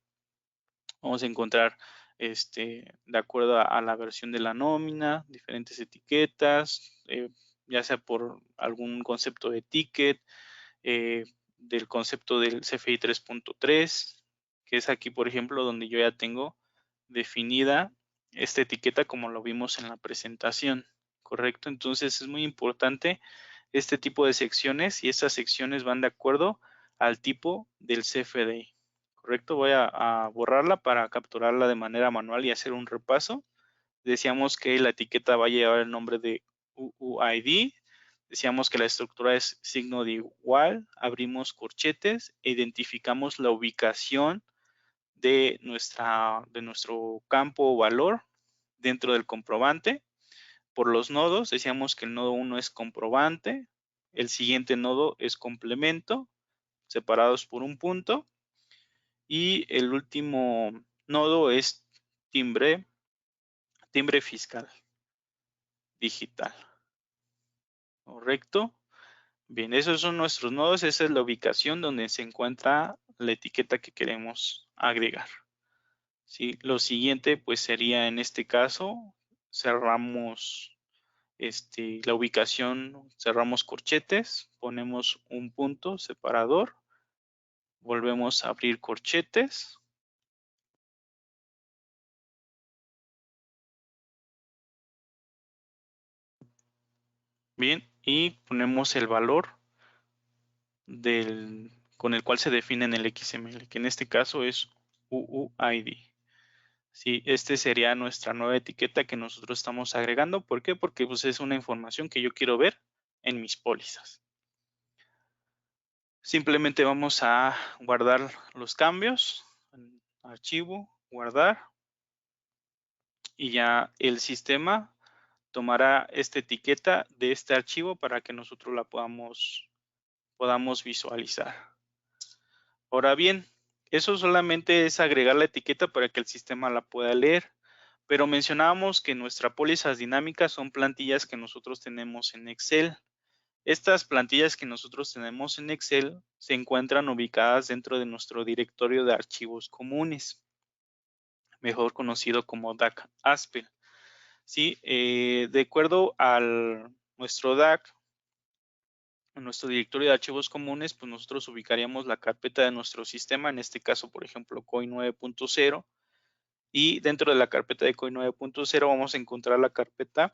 Vamos a encontrar de acuerdo a la versión de la nómina, diferentes etiquetas, ya sea por algún concepto de ticket, del concepto del CFI 3.3, que es aquí, por ejemplo, donde yo ya tengo definida esta etiqueta como lo vimos en la presentación, ¿correcto? Entonces es muy importante este tipo de secciones y estas secciones van de acuerdo al tipo del CFDI, ¿correcto? Voy a borrarla para capturarla de manera manual y hacer un repaso. Decíamos que la etiqueta va a llevar el nombre de UUID. Decíamos que la estructura es signo de igual. Abrimos corchetes e identificamos la ubicación de nuestro campo o valor dentro del comprobante. Por los nodos, decíamos que el nodo 1 es comprobante, el siguiente nodo es complemento, separados por un punto, y el último nodo es timbre fiscal digital. ¿Correcto? Bien, esos son nuestros nodos, esa es la ubicación donde se encuentra la etiqueta que queremos agregar. ¿Sí? Lo siguiente pues sería en este caso, cerramos la ubicación, cerramos corchetes, ponemos un punto separador, volvemos a abrir corchetes. Bien, y ponemos el valor con el cual se define en el XML, que en este caso es UUID. Sí, este sería nuestra nueva etiqueta que nosotros estamos agregando. ¿Por qué? Porque pues, es una información que yo quiero ver en mis pólizas. Simplemente vamos a guardar los cambios, archivo, guardar, y ya el sistema tomará esta etiqueta de este archivo para que nosotros la podamos visualizar. Ahora bien, eso solamente es agregar la etiqueta para que el sistema la pueda leer, pero mencionábamos que nuestras pólizas dinámicas son plantillas que nosotros tenemos en Excel. Estas plantillas que nosotros tenemos en Excel se encuentran ubicadas dentro de nuestro directorio de archivos comunes, mejor conocido como DAC Aspel. ¿Sí? De acuerdo a nuestro DAC, en nuestro directorio de archivos comunes, pues nosotros ubicaríamos la carpeta de nuestro sistema, en este caso, por ejemplo, COI 9.0, y dentro de la carpeta de COI 9.0 vamos a encontrar la carpeta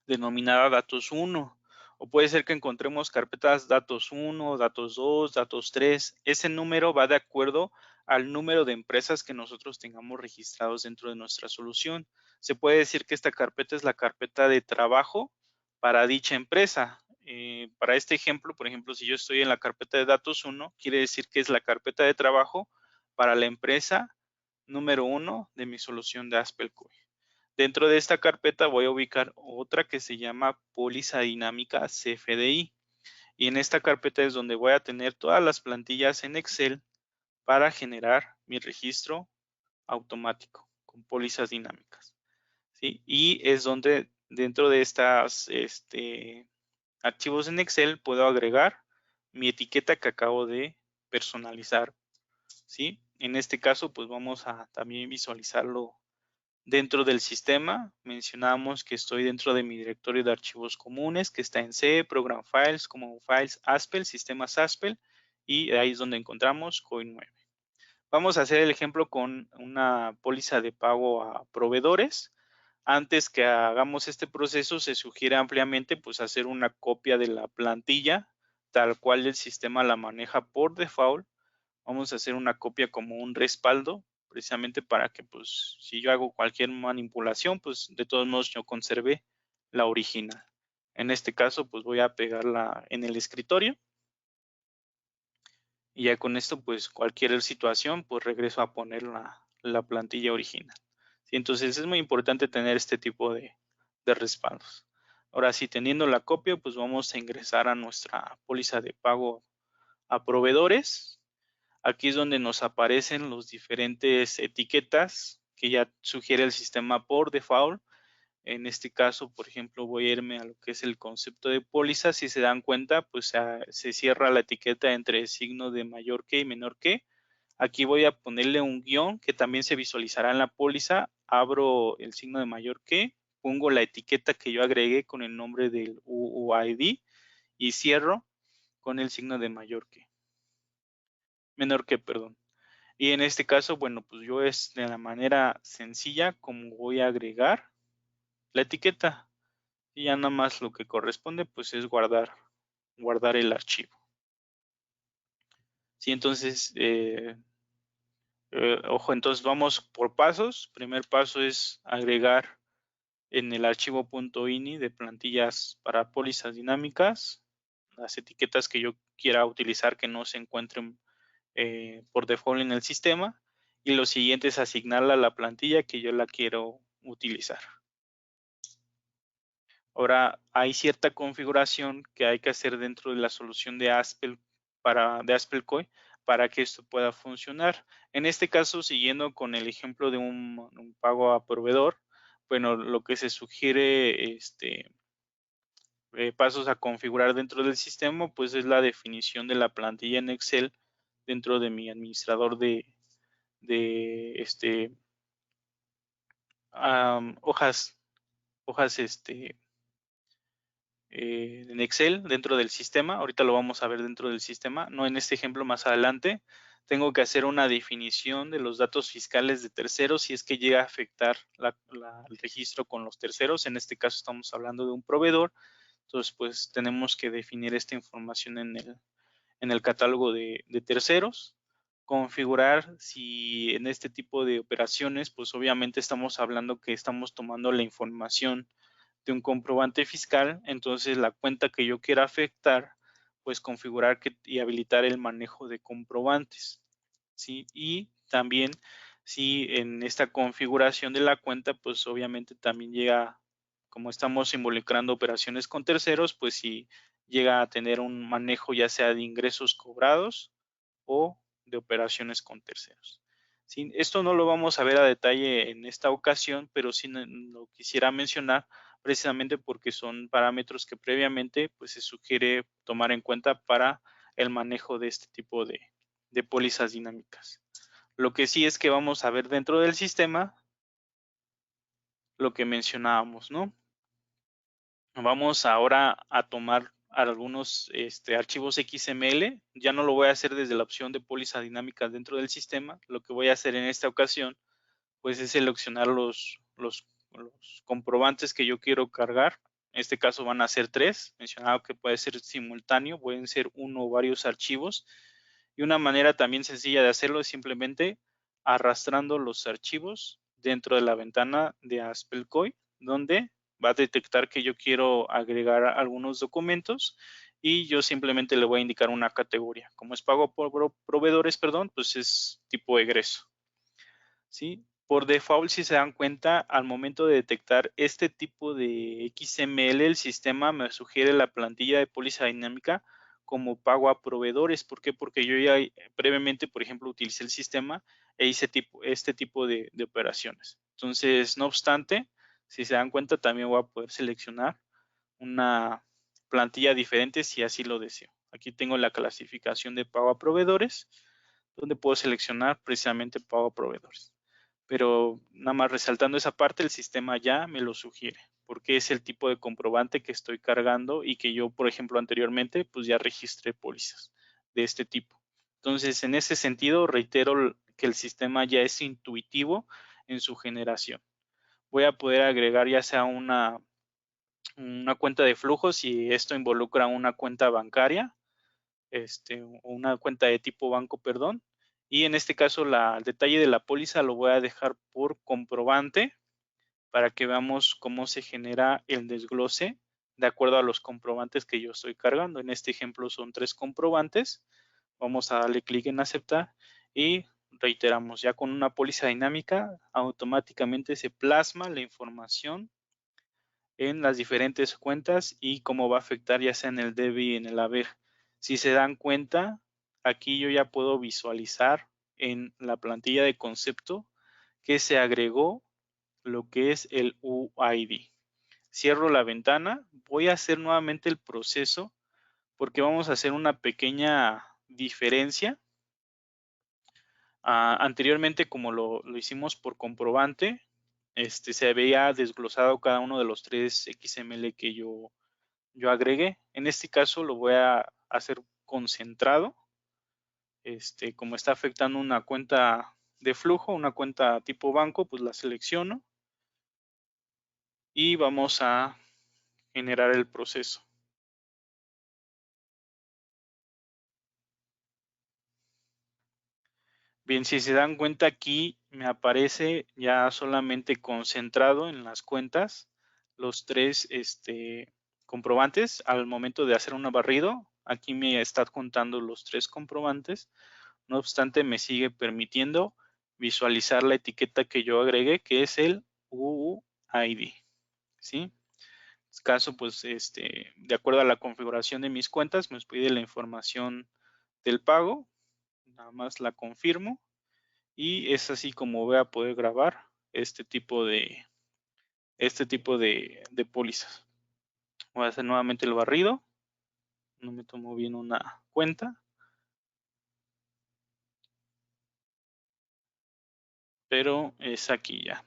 denominada datos 1, o puede ser que encontremos carpetas datos 1, datos 2, datos 3. Ese número va de acuerdo al número de empresas que nosotros tengamos registrados dentro de nuestra solución. Se puede decir que esta carpeta es la carpeta de trabajo para dicha empresa. Para este ejemplo, por ejemplo, si yo estoy en la carpeta de datos 1, quiere decir que es la carpeta de trabajo para la empresa número 1 de mi solución de Aspel-COI. Dentro de esta carpeta voy a ubicar otra que se llama póliza dinámica CFDI. Y en esta carpeta es donde voy a tener todas las plantillas en Excel para generar mi registro automático con pólizas dinámicas. ¿Sí? Y es donde dentro de estas archivos en Excel puedo agregar mi etiqueta que acabo de personalizar. ¿Sí? En este caso, pues vamos a también visualizarlo Dentro del sistema mencionamos que estoy dentro de mi directorio de archivos comunes que está en C, Program Files, Common Files, Haspel, sistemas Haspel, y ahí es donde encontramos COI 9. Vamos a hacer el ejemplo con una póliza de pago a proveedores. Antes que hagamos este proceso, se sugiere ampliamente pues hacer una copia de la plantilla tal cual el sistema la maneja por default. Vamos a hacer una copia como un respaldo, precisamente para que pues si yo hago cualquier manipulación, pues de todos modos yo conserve la original. En este caso pues voy a pegarla en el escritorio y ya con esto pues cualquier situación pues regreso a poner la plantilla original. ¿Sí? Entonces es muy importante tener este tipo de respaldos. Ahora sí, teniendo la copia, pues vamos a ingresar a nuestra póliza de pago a proveedores. Aquí es donde nos aparecen los diferentes etiquetas que ya sugiere el sistema por default. En este caso, por ejemplo, voy a irme a lo que es el concepto de póliza. Si se dan cuenta, pues se cierra la etiqueta entre signo de mayor que y menor que. Aquí voy a ponerle un guión que también se visualizará en la póliza. Abro el signo de mayor que, pongo la etiqueta que yo agregué con el nombre del UUID y cierro con el signo de menor que, perdón. Y en este caso, bueno, pues yo es de la manera sencilla como voy a agregar la etiqueta. Y ya nada más lo que corresponde, pues es guardar el archivo. Sí, entonces, ojo, entonces vamos por pasos. Primer paso es agregar en el archivo .ini de plantillas para pólizas dinámicas las etiquetas que yo quiera utilizar que no se encuentren por default en el sistema. Y lo siguiente es asignarla a la plantilla que yo la quiero utilizar. Ahora hay cierta configuración que hay que hacer dentro de la solución de Haspel COI para que esto pueda funcionar. En este caso, siguiendo con el ejemplo de un pago a proveedor, bueno, lo que se sugiere, pasos a configurar dentro del sistema, pues es la definición de la plantilla en Excel dentro de mi administrador de hojas en Excel dentro del sistema. Ahorita lo vamos a ver dentro del sistema, no en este ejemplo, más adelante. Tengo que hacer una definición de los datos fiscales de terceros si es que llega a afectar el registro con los terceros. En este caso estamos hablando de un proveedor. Entonces, pues tenemos que definir esta información en el catálogo de terceros. Configurar si en este tipo de operaciones, pues obviamente estamos hablando que estamos tomando la información de un comprobante fiscal. Entonces la cuenta que yo quiera afectar, pues configurar y habilitar el manejo de comprobantes, ¿sí? Y también si en esta configuración de la cuenta, pues obviamente también llega, como estamos involucrando operaciones con terceros, pues si llega a tener un manejo ya sea de ingresos cobrados o de operaciones con terceros. ¿Sí? Esto no lo vamos a ver a detalle en esta ocasión, pero sí lo quisiera mencionar precisamente porque son parámetros que previamente pues, se sugiere tomar en cuenta para el manejo de este tipo de pólizas dinámicas. Lo que sí es que vamos a ver dentro del sistema lo que mencionábamos, ¿no? Vamos ahora a tomar algunos archivos XML. Ya no lo voy a hacer desde la opción de póliza dinámica dentro del sistema. Lo que voy a hacer en esta ocasión, pues es seleccionar los comprobantes que yo quiero cargar. En este caso van a ser 3. Mencionado que puede ser simultáneo, pueden ser uno o varios archivos. Y una manera también sencilla de hacerlo es simplemente arrastrando los archivos dentro de la ventana de Haspel COI, donde va a detectar que yo quiero agregar algunos documentos y yo simplemente le voy a indicar una categoría. Como es pago por proveedores, perdón, pues es tipo egreso. ¿Sí? Por default, si se dan cuenta, al momento de detectar este tipo de XML, el sistema me sugiere la plantilla de póliza dinámica como pago a proveedores. ¿Por qué? Porque yo ya previamente, por ejemplo, utilicé el sistema e hice este tipo de operaciones. Entonces, no obstante, si se dan cuenta, también voy a poder seleccionar una plantilla diferente si así lo deseo. Aquí tengo la clasificación de pago a proveedores, donde puedo seleccionar precisamente pago a proveedores. pero nada más resaltando esa parte, el sistema ya me lo sugiere, porque es el tipo de comprobante que estoy cargando y que yo, por ejemplo, anteriormente, pues ya registré pólizas de este tipo. Entonces, en ese sentido, reitero que el sistema ya es intuitivo en su generación. Voy a poder agregar ya sea una cuenta de flujo si esto involucra una cuenta bancaria, una cuenta de tipo banco, perdón. Y en este caso, el detalle de la póliza lo voy a dejar por comprobante para que veamos cómo se genera el desglose de acuerdo a los comprobantes que yo estoy cargando. En este ejemplo son 3 comprobantes. Vamos a darle clic en aceptar y reiteramos, ya con una póliza dinámica automáticamente se plasma la información en las diferentes cuentas y cómo va a afectar ya sea en el debe y en el haber. Si se dan cuenta, aquí yo ya puedo visualizar en la plantilla de concepto que se agregó lo que es el UID. Cierro la ventana, voy a hacer nuevamente el proceso porque vamos a hacer una pequeña diferencia. Anteriormente, como lo hicimos por comprobante, se había desglosado cada uno de los 3 XML que yo agregué. En este caso lo voy a hacer concentrado. Como está afectando una cuenta de flujo, una cuenta tipo banco, pues la selecciono y vamos a generar el proceso. Bien, si se dan cuenta aquí me aparece ya solamente concentrado en las cuentas los 3 comprobantes. Al momento de hacer un barrido, aquí me está contando los 3 comprobantes. No obstante, me sigue permitiendo visualizar la etiqueta que yo agregué, que es el UUID, ¿sí? En este caso, pues, de acuerdo a la configuración de mis cuentas, me pide la información del pago, nada más la confirmo, y es así como voy a poder grabar este tipo de pólizas. Voy a hacer nuevamente el barrido, no me tomo bien una cuenta, pero es aquí ya.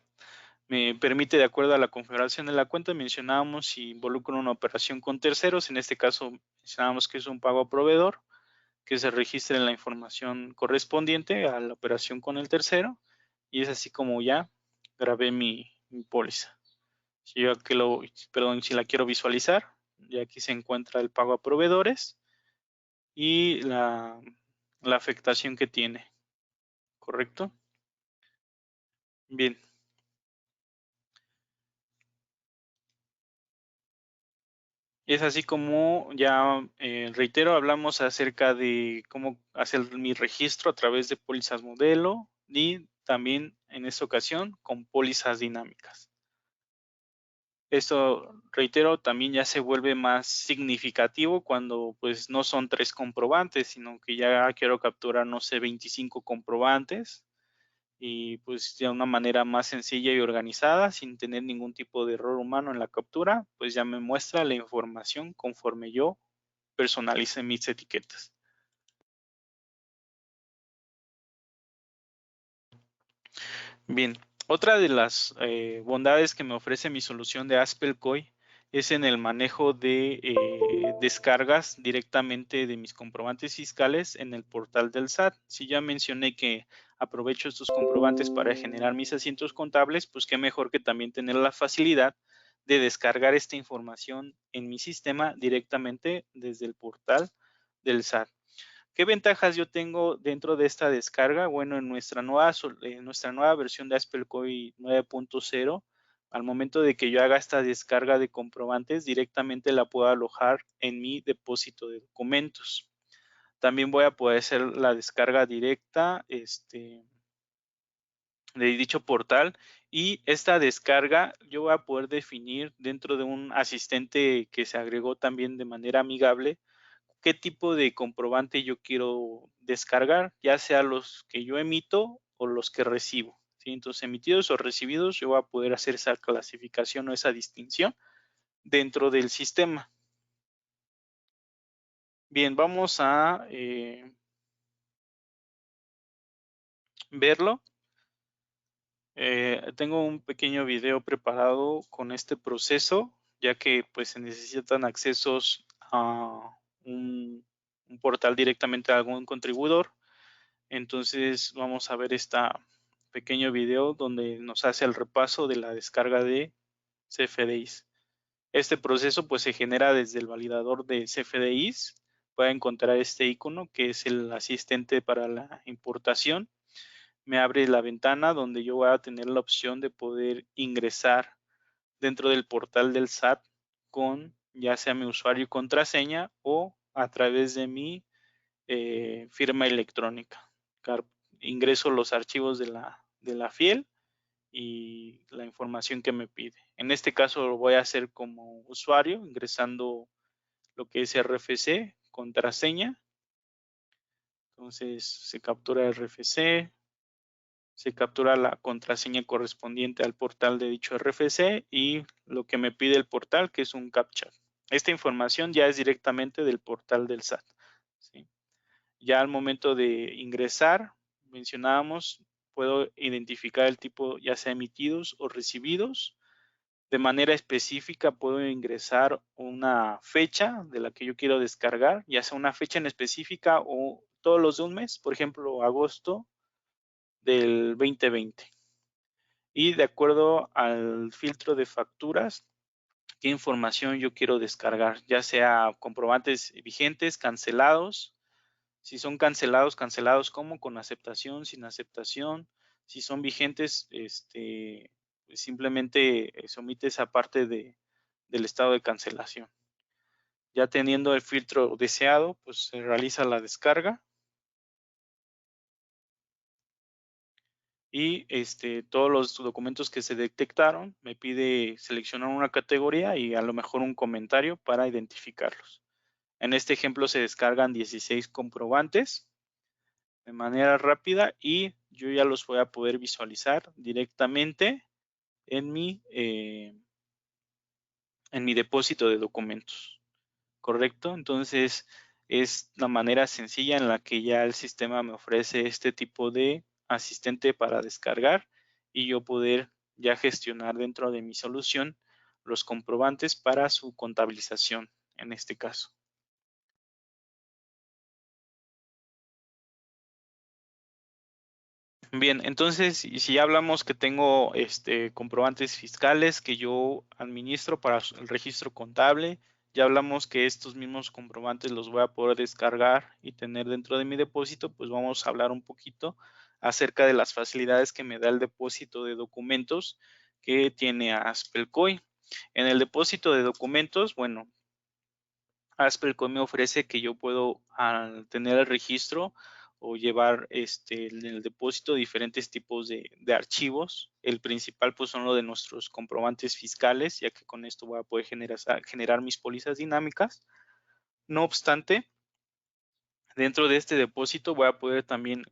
Me permite, de acuerdo a la configuración de la cuenta, mencionábamos si involucra una operación con terceros, en este caso mencionábamos que es un pago a proveedor, que se registre en la información correspondiente a la operación con el tercero, y es así como ya grabé mi póliza. Si yo aquí si la quiero visualizar, ya aquí se encuentra el pago a proveedores y la afectación que tiene, ¿correcto? Bien. Es así como ya reitero, hablamos acerca de cómo hacer mi registro a través de pólizas modelo y también en esta ocasión con pólizas dinámicas. Esto, reitero, también ya se vuelve más significativo cuando pues no son 3 comprobantes, sino que ya quiero capturar, no sé, 25 comprobantes y pues de una manera más sencilla y organizada, sin tener ningún tipo de error humano en la captura, pues ya me muestra la información conforme yo personalice mis etiquetas. Bien, otra de las bondades que me ofrece mi solución de Aspelcoy es en el manejo de descargas directamente de mis comprobantes fiscales en el portal del SAT. Si ya mencioné que aprovecho estos comprobantes para generar mis asientos contables, pues qué mejor que también tener la facilidad de descargar esta información en mi sistema directamente desde el portal del SAT. ¿Qué ventajas yo tengo dentro de esta descarga? Bueno, en nuestra nueva versión de Aspelcoy 9.0, al momento de que yo haga esta descarga de comprobantes, directamente la puedo alojar en mi depósito de documentos. También voy a poder hacer la descarga directa de dicho portal, y esta descarga yo voy a poder definir dentro de un asistente que se agregó también de manera amigable qué tipo de comprobante yo quiero descargar, ya sea los que yo emito o los que recibo, ¿sí? Entonces, emitidos o recibidos, yo voy a poder hacer esa clasificación o esa distinción dentro del sistema. Bien, vamos a verlo. Tengo un pequeño video preparado con este proceso, ya que pues se necesitan accesos a un portal directamente a algún contribuidor. Entonces vamos a ver este pequeño video donde nos hace el repaso de la descarga de CFDIs. Este proceso pues se genera desde el validador de CFDIs. Puede encontrar este icono que es el asistente para la importación. Me abre la ventana donde yo voy a tener la opción de poder ingresar dentro del portal del SAT con ya sea mi usuario y contraseña o a través de mi firma electrónica. Ingreso los archivos de la FIEL y la información que me pide. En este caso lo voy a hacer como usuario, ingresando lo que es RFC, contraseña. Entonces se captura RFC, se captura la contraseña correspondiente al portal de dicho RFC y lo que me pide el portal, que es un CAPTCHA. Esta información ya es directamente del portal del SAT. ¿Sí? Ya al momento de ingresar, mencionábamos, puedo identificar el tipo ya sea emitidos o recibidos. De manera específica puedo ingresar una fecha de la que yo quiero descargar, ya sea una fecha en específica o todos los de un mes, por ejemplo, agosto del 2020. Y de acuerdo al filtro de facturas, qué información yo quiero descargar, ya sea comprobantes vigentes, cancelados. Si son cancelados, cancelados como con aceptación, sin aceptación. Si son vigentes, pues simplemente se omite esa parte del estado de cancelación. Ya teniendo el filtro deseado, pues se realiza la descarga y todos los documentos que se detectaron me pide seleccionar una categoría y a lo mejor un comentario para identificarlos. En este ejemplo se descargan 16 comprobantes de manera rápida y yo ya los voy a poder visualizar directamente en mi depósito de documentos, ¿correcto? Entonces es la manera sencilla en la que ya el sistema me ofrece este tipo de asistente para descargar y yo poder ya gestionar dentro de mi solución los comprobantes para su contabilización en este caso. Bien, entonces, si ya hablamos que tengo comprobantes fiscales que yo administro para el registro contable, ya hablamos que estos mismos comprobantes los voy a poder descargar y tener dentro de mi depósito, pues vamos a hablar un poquito acerca de las facilidades que me da el depósito de documentos que tiene Aspelcoy. En el depósito de documentos, bueno, Aspelcoy me ofrece que yo puedo, al tener el registro o llevar en el depósito diferentes tipos de archivos. El principal pues son lo de nuestros comprobantes fiscales, ya que con esto voy a poder generar mis pólizas dinámicas. No obstante, dentro de este depósito voy a poder también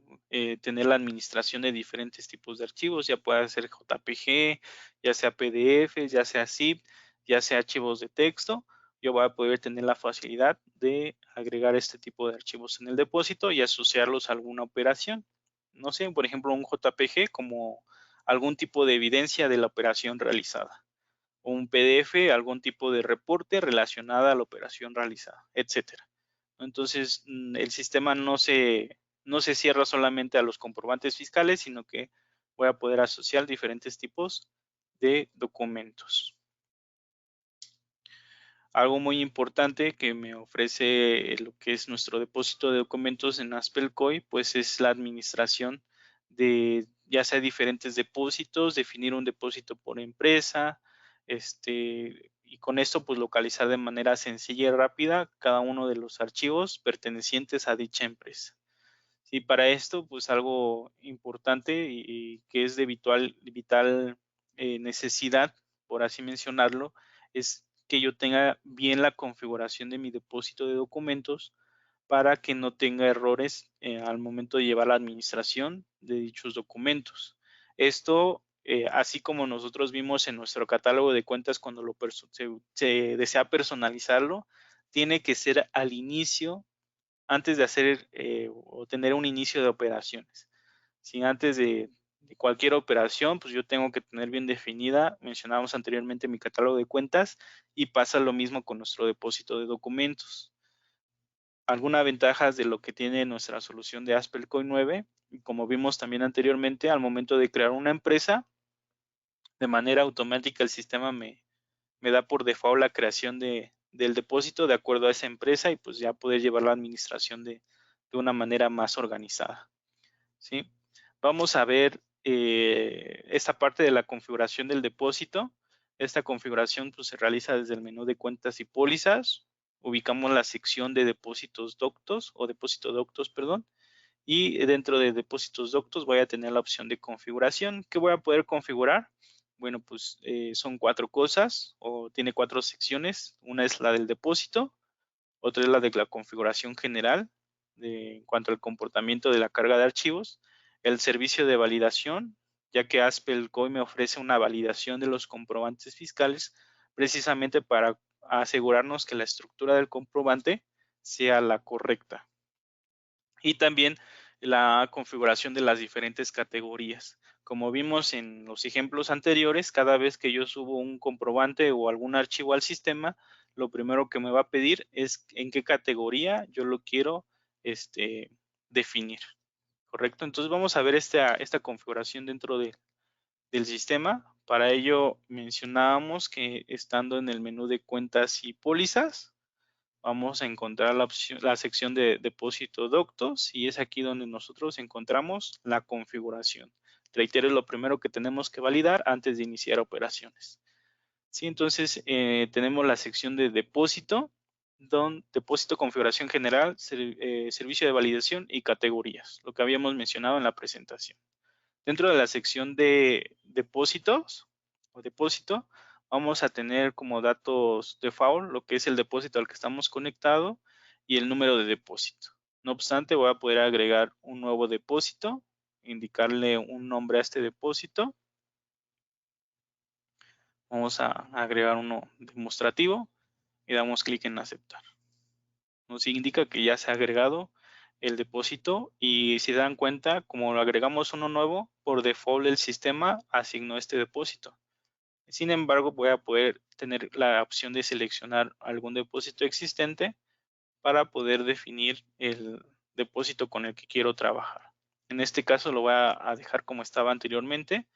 tener la administración de diferentes tipos de archivos, ya pueda ser JPG, ya sea PDF, ya sea zip, ya sea archivos de texto. Yo voy a poder tener la facilidad de agregar este tipo de archivos en el depósito y asociarlos a alguna operación. No sé, por ejemplo, un JPG como algún tipo de evidencia de la operación realizada. O un PDF, algún tipo de reporte relacionado a la operación realizada, etcétera. Entonces, el sistema no se cierra solamente a los comprobantes fiscales, sino que voy a poder asociar diferentes tipos de documentos. Algo muy importante que me ofrece lo que es nuestro depósito de documentos en Aspelcoy, pues es la administración de ya sea diferentes depósitos, definir un depósito por empresa, y con esto pues localizar de manera sencilla y rápida cada uno de los archivos pertenecientes a dicha empresa. Sí, para esto pues algo importante y que es de vital necesidad, por así mencionarlo, es que yo tenga bien la configuración de mi depósito de documentos para que no tenga errores al momento de llevar la administración de dichos documentos. Esto, así como nosotros vimos en nuestro catálogo de cuentas cuando se desea personalizarlo, tiene que ser al inicio, antes de hacer o tener un inicio de operaciones. ¿Sí? Antes de de cualquier operación, pues yo tengo que tener bien definida, mencionábamos anteriormente mi catálogo de cuentas, y pasa lo mismo con nuestro depósito de documentos. Algunas ventajas de lo que tiene nuestra solución de Aspelcoin 9, y como vimos también anteriormente, al momento de crear una empresa, de manera automática el sistema me da por default la creación del depósito de acuerdo a esa empresa y pues ya poder llevar la administración de una manera más organizada, ¿sí? Vamos a ver esta parte de la configuración del depósito. Esta configuración pues, se realiza desde el menú de cuentas y pólizas. Ubicamos la sección de depósitos doctos o depósito doctos, perdón. Y dentro de depósitos doctos voy a tener la opción de configuración. ¿Qué voy a poder configurar? Bueno, pues son 4 cosas o tiene 4 secciones. Una es la del depósito, otra es la de la configuración general en cuanto al comportamiento de la carga de archivos, el servicio de validación, ya que Aspelcoin me ofrece una validación de los comprobantes fiscales precisamente para asegurarnos que la estructura del comprobante sea la correcta. Y también la configuración de las diferentes categorías. Como vimos en los ejemplos anteriores, cada vez que yo subo un comprobante o algún archivo al sistema, lo primero que me va a pedir es en qué categoría yo lo quiero definir, ¿correcto? Entonces vamos a ver esta configuración dentro del sistema. Para ello mencionábamos que estando en el menú de cuentas y pólizas, vamos a encontrar la sección de depósito doctos y es aquí donde nosotros encontramos la configuración. Reitero, es lo primero que tenemos que validar antes de iniciar operaciones. Sí, entonces tenemos la sección de depósito, depósito, configuración general, servicio de validación y categorías, lo que habíamos mencionado en la presentación. Dentro de la sección de depósitos o depósito, vamos a tener como datos default lo que es el depósito al que estamos conectado y el número de depósito. No obstante, voy a poder agregar un nuevo depósito, indicarle un nombre a este depósito. Vamos a agregar uno demostrativo y damos clic en aceptar. Nos indica que ya se ha agregado el depósito y si se dan cuenta, como lo agregamos uno nuevo, por default el sistema asignó este depósito. Sin embargo, voy a poder tener la opción de seleccionar algún depósito existente para poder definir el depósito con el que quiero trabajar. En este caso lo voy a dejar como estaba anteriormente,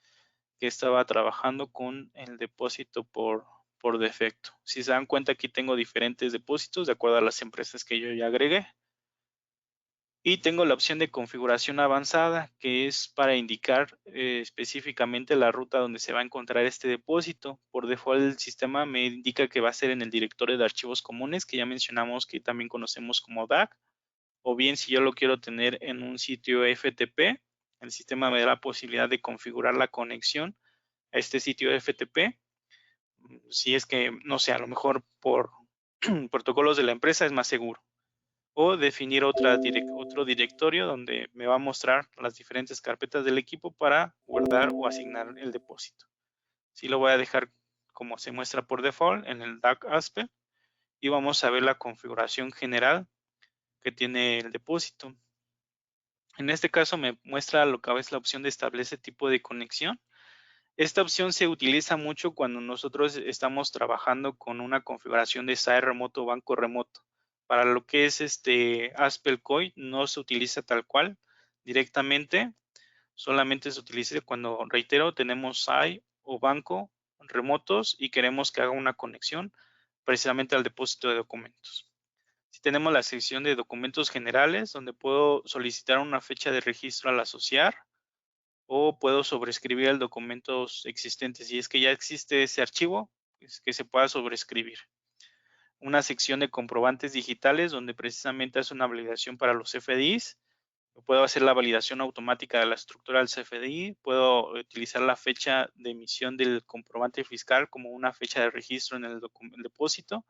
que estaba trabajando con el depósito por defecto. Si se dan cuenta, aquí tengo diferentes depósitos de acuerdo a las empresas que yo ya agregué. Y tengo la opción de configuración avanzada, que es para indicar específicamente la ruta donde se va a encontrar este depósito. Por default, el sistema me indica que va a ser en el directorio de archivos comunes, que ya mencionamos que también conocemos como DAC. O bien, si yo lo quiero tener en un sitio FTP, el sistema me da la posibilidad de configurar la conexión a este sitio FTP. Si es que, no sé, a lo mejor por protocolos de la empresa es más seguro. O definir otro directorio donde me va a mostrar las diferentes carpetas del equipo para guardar o asignar el depósito. Sí lo voy a dejar como se muestra por default en el DAC Aspe y vamos a ver la configuración general que tiene el depósito. En este caso me muestra lo que es la opción de establece tipo de conexión. Esta opción se utiliza mucho cuando nosotros estamos trabajando con una configuración de SAE remoto o banco remoto. Para lo que es Aspelcoin no se utiliza tal cual directamente, solamente se utiliza cuando, reitero, tenemos SAE o banco remotos y queremos que haga una conexión precisamente al depósito de documentos. Si tenemos la sección de documentos generales, donde puedo solicitar una fecha de registro al asociar, o puedo sobreescribir el documento existente. Si es que ya existe ese archivo, es que se pueda sobreescribir. Una sección de comprobantes digitales donde precisamente hace una validación para los CFDIs. Puedo hacer la validación automática de la estructura del CFDI. Puedo utilizar la fecha de emisión del comprobante fiscal como una fecha de registro en el depósito.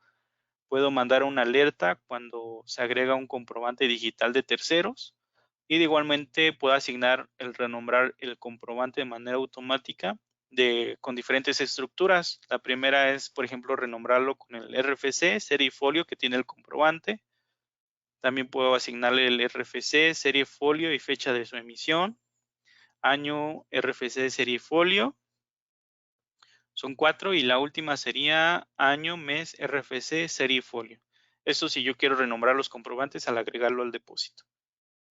Puedo mandar una alerta cuando se agrega un comprobante digital de terceros. Y de igualmente puedo asignar el renombrar el comprobante de manera automática con diferentes estructuras. La primera es, por ejemplo, renombrarlo con el RFC, serie y folio que tiene el comprobante. También puedo asignarle el RFC, serie, folio y fecha de su emisión. año, RFC, serie y folio. Son 4 y la última sería año, mes, RFC, serie y folio. Esto si yo quiero renombrar los comprobantes al agregarlo al depósito,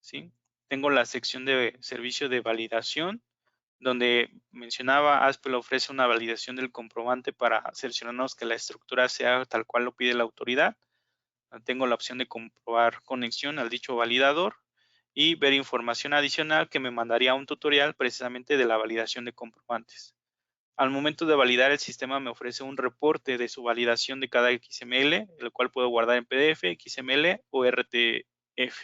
¿sí? Tengo la sección de servicio de validación, donde mencionaba ASPE ofrece una validación del comprobante para cerciorarnos que la estructura sea tal cual lo pide la autoridad. Tengo la opción de comprobar conexión al dicho validador y ver información adicional que me mandaría un tutorial precisamente de la validación de comprobantes. Al momento de validar, el sistema me ofrece un reporte de su validación de cada XML, el cual puedo guardar en PDF, XML o RTF.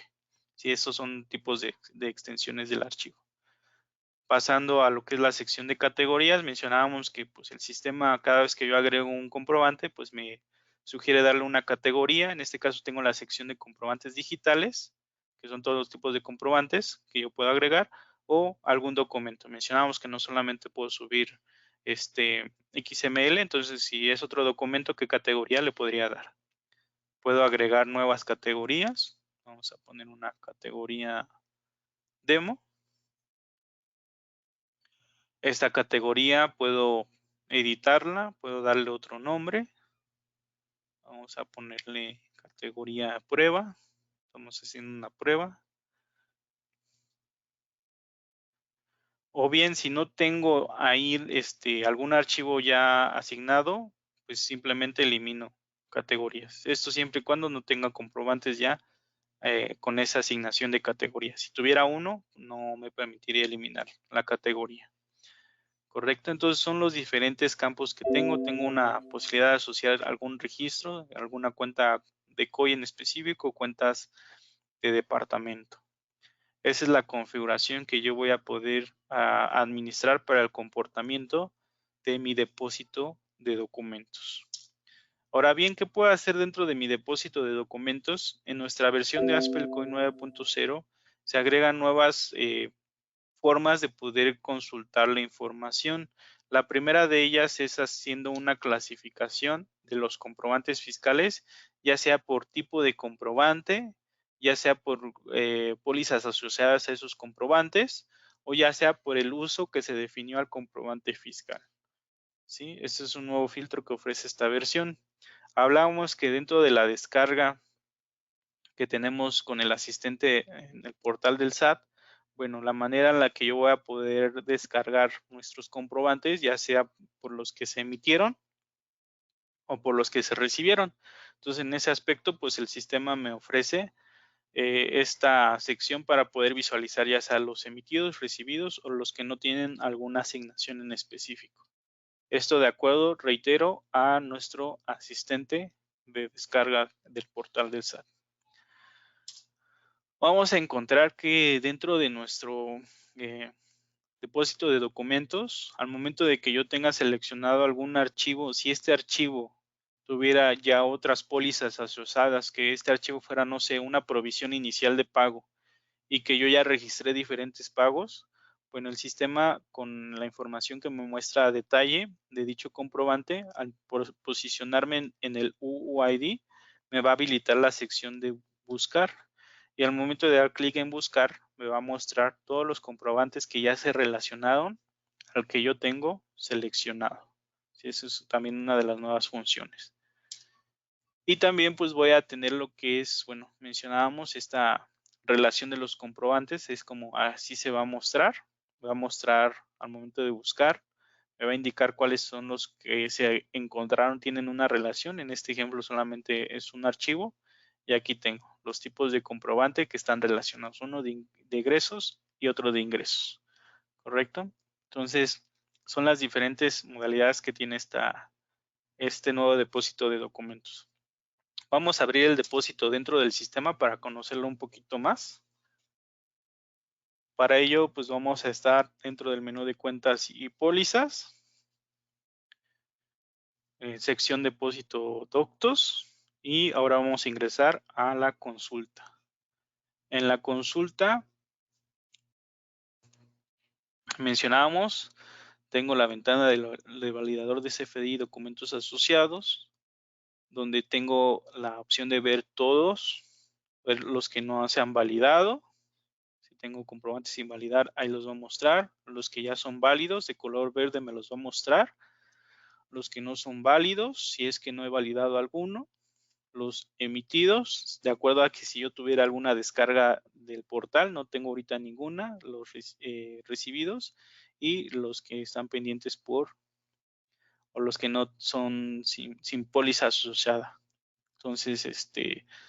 Sí, esos son tipos de extensiones del archivo. Pasando a lo que es la sección de categorías, mencionábamos que pues, el sistema, cada vez que yo agrego un comprobante, pues me sugiere darle una categoría. En este caso tengo la sección de comprobantes digitales, que son todos los tipos de comprobantes que yo puedo agregar, o algún documento. Mencionábamos que no solamente puedo subir XML, entonces si es otro documento, ¿qué categoría le podría dar? Puedo agregar nuevas categorías. Vamos a poner una categoría demo. Esta categoría puedo editarla, puedo darle otro nombre. Vamos a ponerle categoría prueba. Estamos haciendo una prueba. O bien, si no tengo ahí algún archivo ya asignado, pues simplemente elimino categorías. Esto siempre y cuando no tenga comprobantes ya con esa asignación de categorías. Si tuviera uno, no me permitiría eliminar la categoría. Correcto, entonces son los diferentes campos que tengo. Tengo una posibilidad de asociar algún registro, alguna cuenta de COI en específico, cuentas de departamento. Esa es la configuración que yo voy a poder administrar para el comportamiento de mi depósito de documentos. Ahora bien, ¿qué puedo hacer dentro de mi depósito de documentos? En nuestra versión de ASPE COI 9.0 se agregan nuevas formas de poder consultar la información. La primera de ellas es haciendo una clasificación de los comprobantes fiscales, ya sea por tipo de comprobante, ya sea por pólizas asociadas a esos comprobantes, o ya sea por el uso que se definió al comprobante fiscal. ¿Sí? Este es un nuevo filtro que ofrece esta versión. Hablábamos que dentro de la descarga que tenemos con el asistente en el portal del SAT, bueno, la manera en la que yo voy a poder descargar nuestros comprobantes, ya sea por los que se emitieron o por los que se recibieron. Entonces, en ese aspecto, pues el sistema me ofrece esta sección para poder visualizar ya sea los emitidos, recibidos o los que no tienen alguna asignación en específico. Esto de acuerdo, reitero, a nuestro asistente de descarga del portal del SAT. Vamos a encontrar que dentro de nuestro depósito de documentos, al momento de que yo tenga seleccionado algún archivo, si este archivo tuviera ya otras pólizas asociadas, que este archivo fuera, no sé, una provisión inicial de pago y que yo ya registré diferentes pagos, bueno, el sistema con la información que me muestra a detalle de dicho comprobante, al posicionarme en el UUID, me va a habilitar la sección de buscar. Y al momento de dar clic en buscar, me va a mostrar todos los comprobantes que ya se relacionaron al que yo tengo seleccionado. Sí, eso es también una de las nuevas funciones. Y también pues voy a tener lo que es, bueno, mencionábamos esta relación de los comprobantes, es como así se va a mostrar. Va a mostrar al momento de buscar, me va a indicar cuáles son los que se encontraron, tienen una relación. En este ejemplo solamente es un archivo. Y aquí tengo los tipos de comprobante que están relacionados, uno de egresos y otro de ingresos. ¿Correcto? Entonces, son las diferentes modalidades que tiene este nuevo depósito de documentos. Vamos a abrir el depósito dentro del sistema para conocerlo un poquito más. Para ello, pues vamos a estar dentro del menú de cuentas y pólizas. Sección depósito doctos. Y ahora vamos a ingresar a la consulta. En la consulta, mencionábamos, tengo la ventana de validador de CFDI y documentos asociados, donde tengo la opción de ver todos, ver los que no se han validado. tengo comprobantes sin validar, ahí los va a mostrar. Los que ya son válidos, de color verde, me los va a mostrar. Los que no son válidos, si es que no he validado alguno. Los emitidos, de acuerdo a que si yo tuviera alguna descarga del portal, no tengo ahorita ninguna, los recibidos, y los que están pendientes o los que no son sin póliza asociada. Entonces,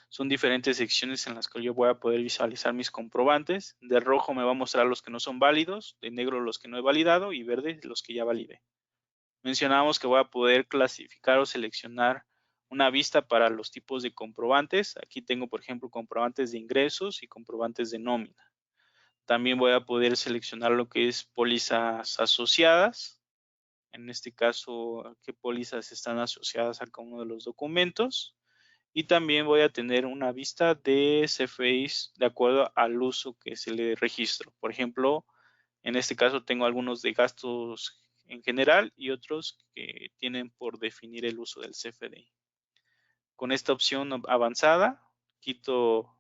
son diferentes secciones en las que yo voy a poder visualizar mis comprobantes. De rojo me va a mostrar los que no son válidos, de negro los que no he validado y verde los que ya validé. Mencionamos que voy a poder clasificar o seleccionar una vista para los tipos de comprobantes. Aquí tengo, por ejemplo, comprobantes de ingresos y comprobantes de nómina. También voy a poder seleccionar lo que es pólizas asociadas. En este caso, qué pólizas están asociadas a cada uno de los documentos. Y también voy a tener una vista de CFDIs de acuerdo al uso que se le registra. Por ejemplo, en este caso tengo algunos de gastos en general y otros que tienen por definir el uso del CFDI. Con esta opción avanzada, quito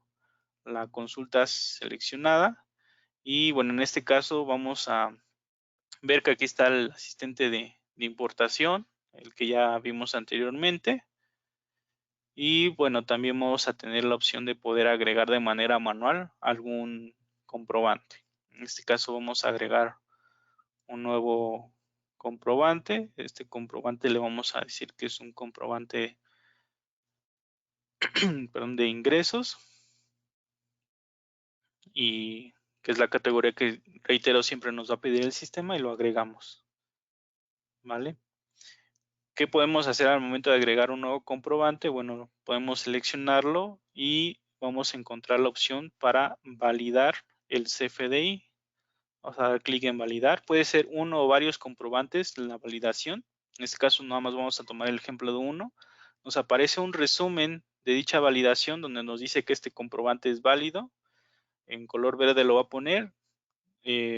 la consulta seleccionada y bueno, en este caso vamos a ver que aquí está el asistente de importación, el que ya vimos anteriormente. Y bueno, también vamos a tener la opción de poder agregar de manera manual algún comprobante. En este caso vamos a agregar un nuevo comprobante. Este comprobante le vamos a decir que es un comprobante perdón, de ingresos y que es la categoría que, reitero, siempre nos va a pedir el sistema y lo agregamos. ¿Vale? ¿Qué podemos hacer al momento de agregar un nuevo comprobante? Bueno, podemos seleccionarlo y vamos a encontrar la opción para validar el CFDI. Vamos a dar clic en validar. Puede ser uno o varios comprobantes en la validación. En este caso, nada más vamos a tomar el ejemplo de uno. Nos aparece un resumen de dicha validación donde nos dice que este comprobante es válido. En color verde lo va a poner.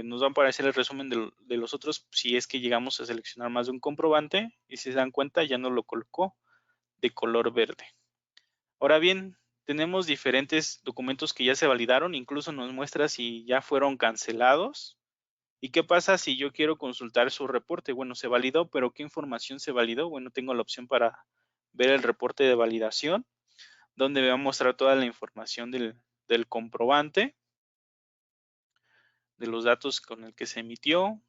Nos va a aparecer el resumen de los otros si es que llegamos a seleccionar más de un comprobante y si se dan cuenta ya nos lo colocó de color verde. Ahora bien, tenemos diferentes documentos que ya se validaron, incluso nos muestra si ya fueron cancelados. ¿Y qué pasa si yo quiero consultar su reporte? Bueno, se validó, pero ¿qué información se validó? Bueno, tengo la opción para ver el reporte de validación, donde me va a mostrar toda la información del comprobante, de los datos con el que se emitió,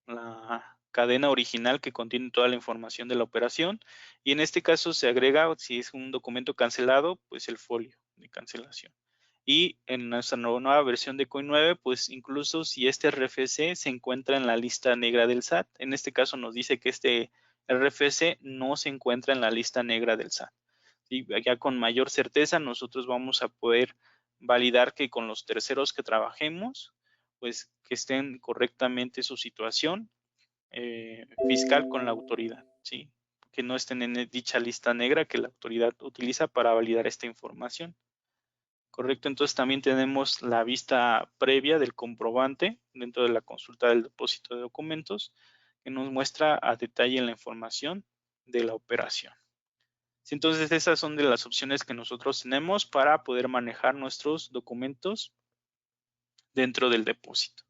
la cadena original que contiene toda la información de la operación y en este caso se agrega, si es un documento cancelado, pues el folio de cancelación. Y en nuestra nueva versión de Coin 9, pues incluso si este RFC se encuentra en la lista negra del SAT, en este caso nos dice que este RFC no se encuentra en la lista negra del SAT. ¿Sí? Ya con mayor certeza nosotros vamos a poder validar que con los terceros que trabajemos, pues que estén correctamente su situación fiscal con la autoridad, ¿sí? Que no estén en dicha lista negra que la autoridad utiliza para validar esta información. Correcto, entonces también tenemos la vista previa del comprobante dentro de la consulta del depósito de documentos que nos muestra a detalle la información de la operación. Entonces esas son de las opciones que nosotros tenemos para poder manejar nuestros documentos dentro del depósito.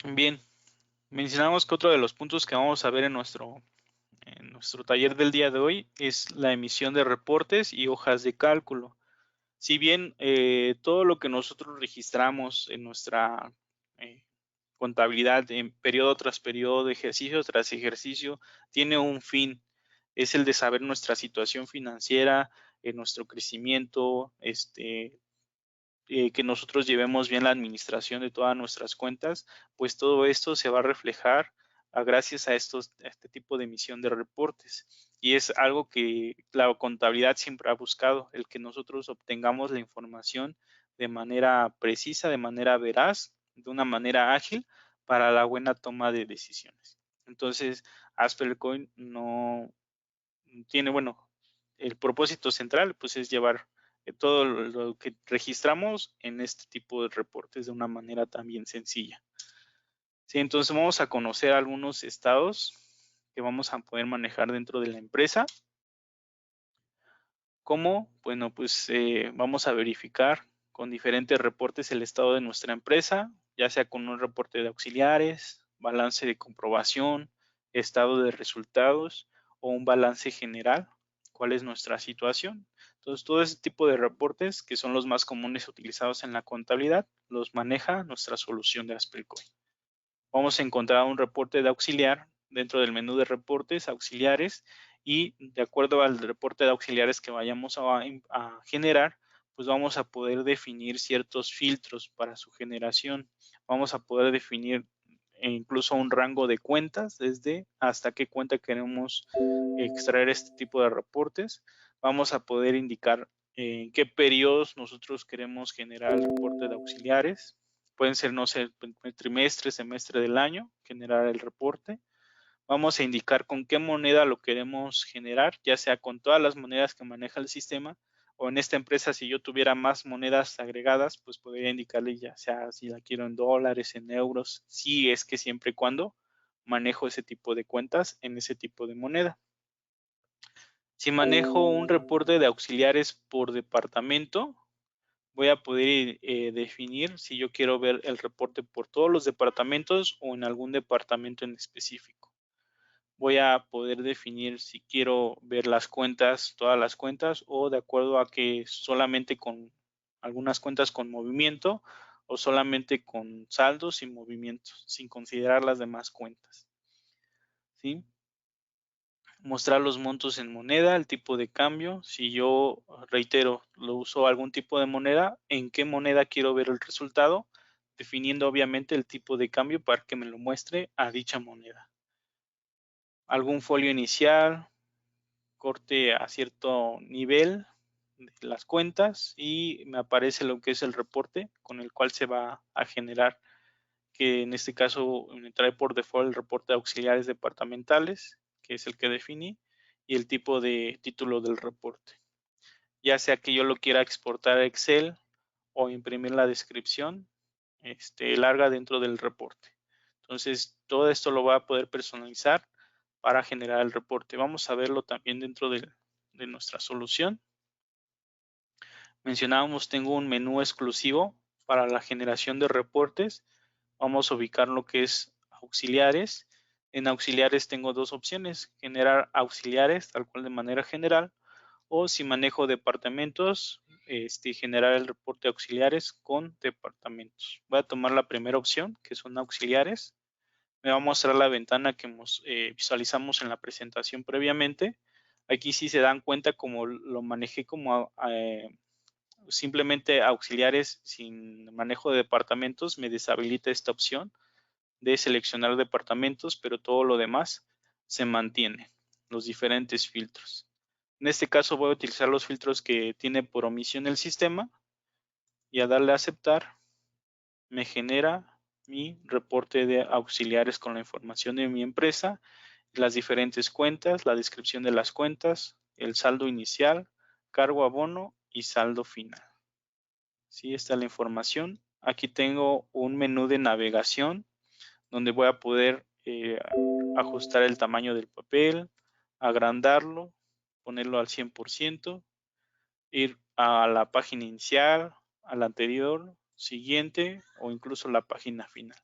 Bien, mencionamos que otro de los puntos que vamos a ver en nuestro taller del día de hoy es la emisión de reportes y hojas de cálculo. Si bien todo lo que nosotros registramos en nuestra contabilidad en periodo tras periodo, ejercicio tras ejercicio, tiene un fin, es el de saber nuestra situación financiera, nuestro crecimiento, que nosotros llevemos bien la administración de todas nuestras cuentas, pues todo esto se va a reflejar gracias a este tipo de emisión de reportes. Y es algo que la contabilidad siempre ha buscado, el que nosotros obtengamos la información de manera precisa, de manera veraz, de una manera ágil para la buena toma de decisiones. Entonces, AsperCoin no tiene, bueno, el propósito central pues es llevar todo lo que registramos en este tipo de reportes de una manera también sencilla. Sí, entonces vamos a conocer algunos estados que vamos a poder manejar dentro de la empresa. ¿Cómo? Bueno, pues vamos a verificar con diferentes reportes el estado de nuestra empresa, ya sea con un reporte de auxiliares, balance de comprobación, estado de resultados o un balance general. ¿Cuál es nuestra situación? Entonces, todo ese tipo de reportes, que son los más comunes utilizados en la contabilidad, los maneja nuestra solución de Asprecoin. Vamos a encontrar un reporte de auxiliar dentro del menú de reportes auxiliares y de acuerdo al reporte de auxiliares que vayamos a generar, pues vamos a poder definir ciertos filtros para su generación. Vamos a poder definir incluso un rango de cuentas, desde hasta qué cuenta queremos extraer este tipo de reportes. Vamos a poder indicar en qué periodos nosotros queremos generar el reporte de auxiliares. Pueden ser, no sé, trimestre, semestre del año, generar el reporte. Vamos a indicar con qué moneda lo queremos generar, ya sea con todas las monedas que maneja el sistema, o en esta empresa, si yo tuviera más monedas agregadas, pues podría indicarle ya sea si la quiero en dólares, en euros, si es que siempre y cuando manejo ese tipo de cuentas en ese tipo de moneda. Si manejo un reporte de auxiliares por departamento, voy a poder definir si yo quiero ver el reporte por todos los departamentos o en algún departamento en específico. Voy a poder definir si quiero ver las cuentas, todas las cuentas, o de acuerdo a que solamente con algunas cuentas con movimiento o solamente con saldos y movimientos, sin considerar las demás cuentas. ¿Sí? Mostrar los montos en moneda, el tipo de cambio. Si yo, reitero, lo uso algún tipo de moneda, en qué moneda quiero ver el resultado, definiendo obviamente el tipo de cambio para que me lo muestre a dicha moneda. Algún folio inicial, corte a cierto nivel de las cuentas y me aparece lo que es el reporte con el cual se va a generar, que en este caso me trae por default el reporte de auxiliares departamentales, que es el que definí, y el tipo de título del reporte. Ya sea que yo lo quiera exportar a Excel o imprimir la descripción larga dentro del reporte. Entonces, todo esto lo va a poder personalizar para generar el reporte. Vamos a verlo también dentro de nuestra solución. Mencionábamos, tengo un menú exclusivo para la generación de reportes. Vamos a ubicar lo que es auxiliares. En auxiliares tengo dos opciones: generar auxiliares tal cual de manera general, o si manejo departamentos, generar el reporte auxiliares con departamentos. Voy a tomar la primera opción, que son auxiliares. Me va a mostrar la ventana que visualizamos en la presentación previamente. Aquí sí se dan cuenta como lo manejé como simplemente auxiliares sin manejo de departamentos, me deshabilita esta opción de seleccionar departamentos, pero todo lo demás se mantiene, los diferentes filtros. En este caso voy a utilizar los filtros que tiene por omisión el sistema y a darle a aceptar me genera mi reporte de auxiliares con la información de mi empresa, las diferentes cuentas, la descripción de las cuentas, el saldo inicial, cargo abono y saldo final. Sí, está la información. Aquí tengo un menú de navegación donde voy a poder ajustar el tamaño del papel, agrandarlo, ponerlo al 100%, ir a la página inicial, a la anterior, siguiente o incluso la página final.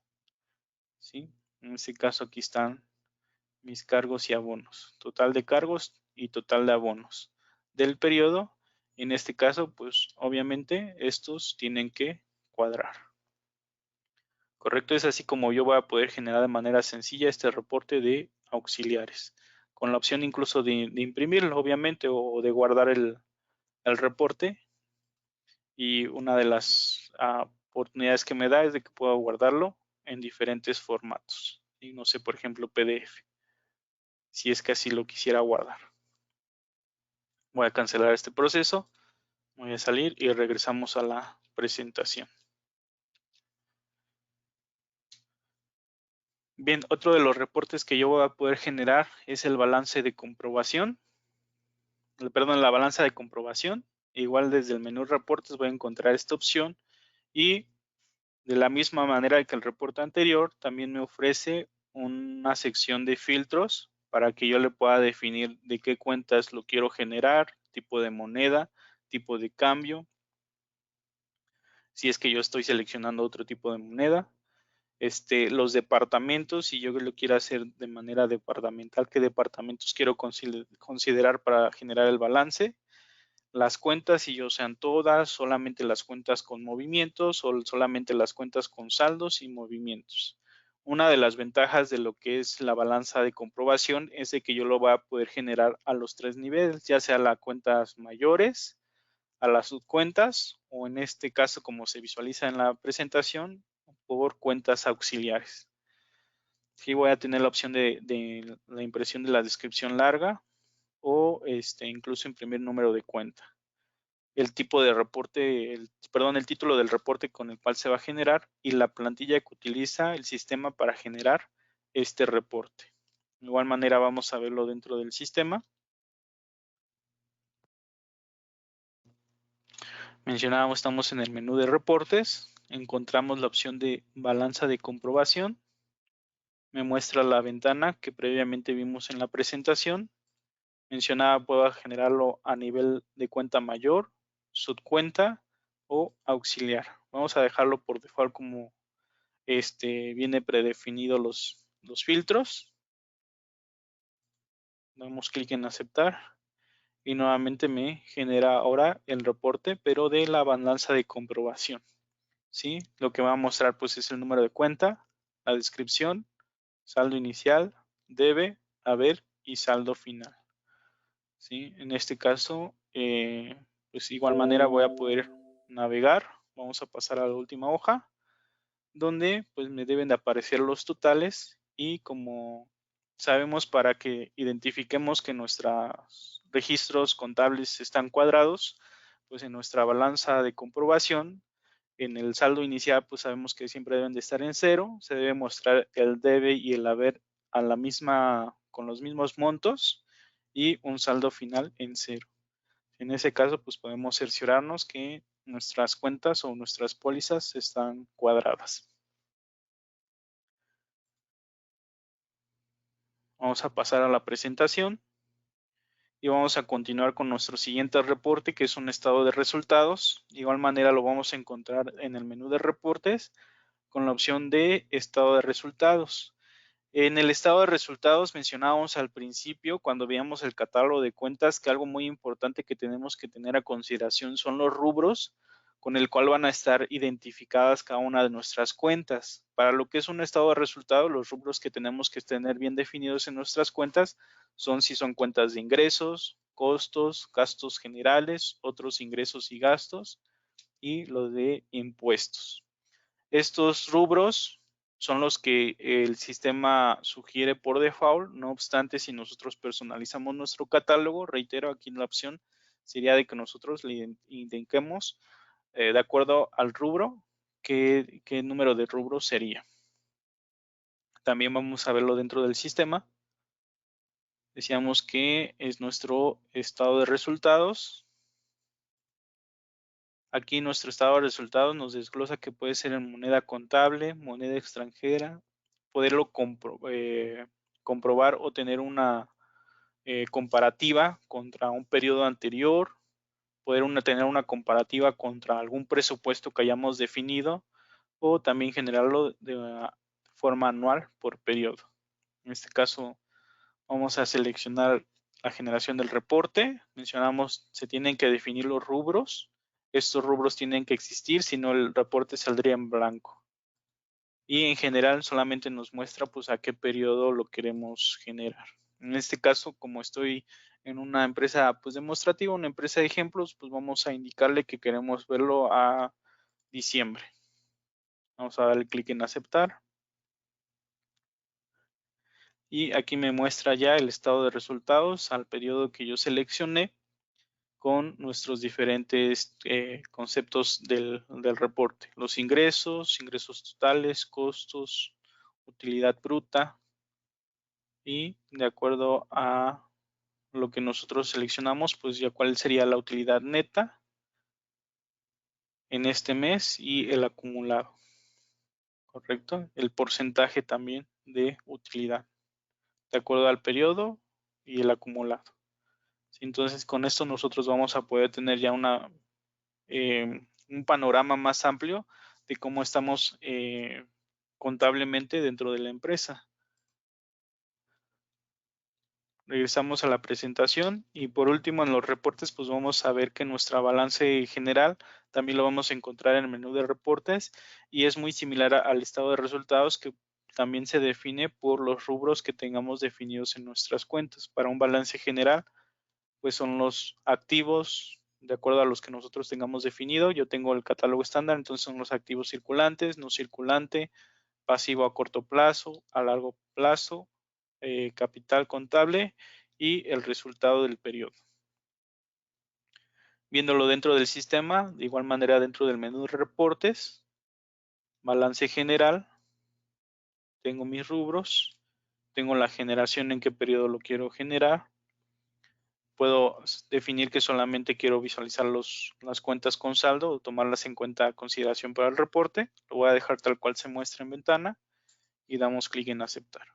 ¿Sí? En este caso aquí están mis cargos y abonos, total de cargos y total de abonos del periodo. En este caso, pues obviamente estos tienen que cuadrar. Correcto, es así como yo voy a poder generar de manera sencilla este reporte de auxiliares, con la opción incluso de imprimirlo, obviamente, o de guardar el reporte. Y una de las oportunidades que me da es de que puedo guardarlo en diferentes formatos. Y no sé, por ejemplo, PDF, si es que así lo quisiera guardar. Voy a cancelar este proceso, voy a salir y regresamos a la presentación. Bien, otro de los reportes que yo voy a poder generar es el balance de comprobación. Perdón, la balanza de comprobación. Igual desde el menú reportes voy a encontrar esta opción y de la misma manera que el reporte anterior, también me ofrece una sección de filtros para que yo le pueda definir de qué cuentas lo quiero generar, tipo de moneda, tipo de cambio, si es que yo estoy seleccionando otro tipo de moneda, los departamentos, si yo lo quiero hacer de manera departamental, qué departamentos quiero considerar para generar el balance, las cuentas, si yo sean todas, solamente las cuentas con movimientos o solamente las cuentas con saldos y movimientos. Una de las ventajas de lo que es la balanza de comprobación es de que yo lo voy a poder generar a los tres niveles, ya sea las cuentas mayores, a las subcuentas o en este caso como se visualiza en la presentación por cuentas auxiliares. Sí voy a tener la opción de la impresión de la descripción larga o incluso imprimir número de cuenta. El tipo de reporte, el título del reporte con el cual se va a generar y la plantilla que utiliza el sistema para generar este reporte. De igual manera vamos a verlo dentro del sistema. Mencionábamos, estamos en el menú de reportes, encontramos la opción de balanza de comprobación, me muestra la ventana que previamente vimos en la presentación. Mencionaba, puedo generarlo a nivel de cuenta mayor, subcuenta o auxiliar. Vamos a dejarlo por default como viene predefinido los filtros. Damos clic en aceptar y nuevamente me genera ahora el reporte, pero de la balanza de comprobación. ¿Sí? Lo que va a mostrar pues es el número de cuenta, la descripción, saldo inicial, debe, haber y saldo final. ¿Sí? En este caso, pues igual manera voy a poder navegar. Vamos a pasar a la última hoja, donde pues me deben de aparecer los totales y como sabemos para que identifiquemos que nuestros registros contables están cuadrados, pues en nuestra balanza de comprobación, en el saldo inicial, pues sabemos que siempre deben de estar en cero, se debe mostrar el debe y el haber a la misma, con los mismos montos y un saldo final en cero. En ese caso, pues podemos cerciorarnos que nuestras cuentas o nuestras pólizas están cuadradas. Vamos a pasar a la presentación y vamos a continuar con nuestro siguiente reporte, que es un estado de resultados. De igual manera lo vamos a encontrar en el menú de reportes con la opción de estado de resultados. En el estado de resultados mencionábamos al principio, cuando veíamos el catálogo de cuentas, que algo muy importante que tenemos que tener a consideración son los rubros con el cual van a estar identificadas cada una de nuestras cuentas. Para lo que es un estado de resultados, los rubros que tenemos que tener bien definidos en nuestras cuentas son si son cuentas de ingresos, costos, gastos generales, otros ingresos y gastos y los de impuestos. Estos rubros son los que el sistema sugiere por default. No obstante, si nosotros personalizamos nuestro catálogo, reitero, aquí la opción sería de que nosotros le indiquemos de acuerdo al rubro qué número de rubros sería. También vamos a verlo dentro del sistema. Decíamos que es nuestro estado de resultados. Aquí nuestro estado de resultados nos desglosa que puede ser en moneda contable, moneda extranjera, poderlo comprobar o tener una comparativa contra un periodo anterior, poder tener una comparativa contra algún presupuesto que hayamos definido o también generarlo de forma anual por periodo. En este caso vamos a seleccionar la generación del reporte. Mencionamos, se tienen que definir los rubros. Estos rubros tienen que existir, si no el reporte saldría en blanco. Y en general solamente nos muestra pues a qué periodo lo queremos generar. En este caso, como estoy en una empresa pues demostrativa, una empresa de ejemplos, pues vamos a indicarle que queremos verlo a diciembre. Vamos a darle clic en aceptar. Y aquí me muestra ya el estado de resultados al periodo que yo seleccioné con nuestros diferentes conceptos del reporte. Los ingresos, ingresos totales, costos, utilidad bruta y de acuerdo a lo que nosotros seleccionamos, pues ya cuál sería la utilidad neta en este mes y el acumulado. ¿Correcto? El porcentaje también de utilidad de acuerdo al periodo y el acumulado. ¿Sí? Entonces, con esto nosotros vamos a poder tener ya un panorama más amplio de cómo estamos contablemente dentro de la empresa. Regresamos a la presentación y por último en los reportes pues vamos a ver que nuestra balance general también lo vamos a encontrar en el menú de reportes y es muy similar al estado de resultados que también se define por los rubros que tengamos definidos en nuestras cuentas. Para un balance general pues son los activos de acuerdo a los que nosotros tengamos definido. Yo tengo el catálogo estándar, entonces son los activos circulantes, no circulante, pasivo a corto plazo, a largo plazo, capital contable y el resultado del periodo. Viéndolo dentro del sistema, de igual manera dentro del menú de reportes, balance general, tengo mis rubros, tengo la generación en qué periodo lo quiero generar, puedo definir que solamente quiero visualizar las cuentas con saldo o tomarlas en cuenta a consideración para el reporte, lo voy a dejar tal cual se muestra en ventana y damos clic en aceptar.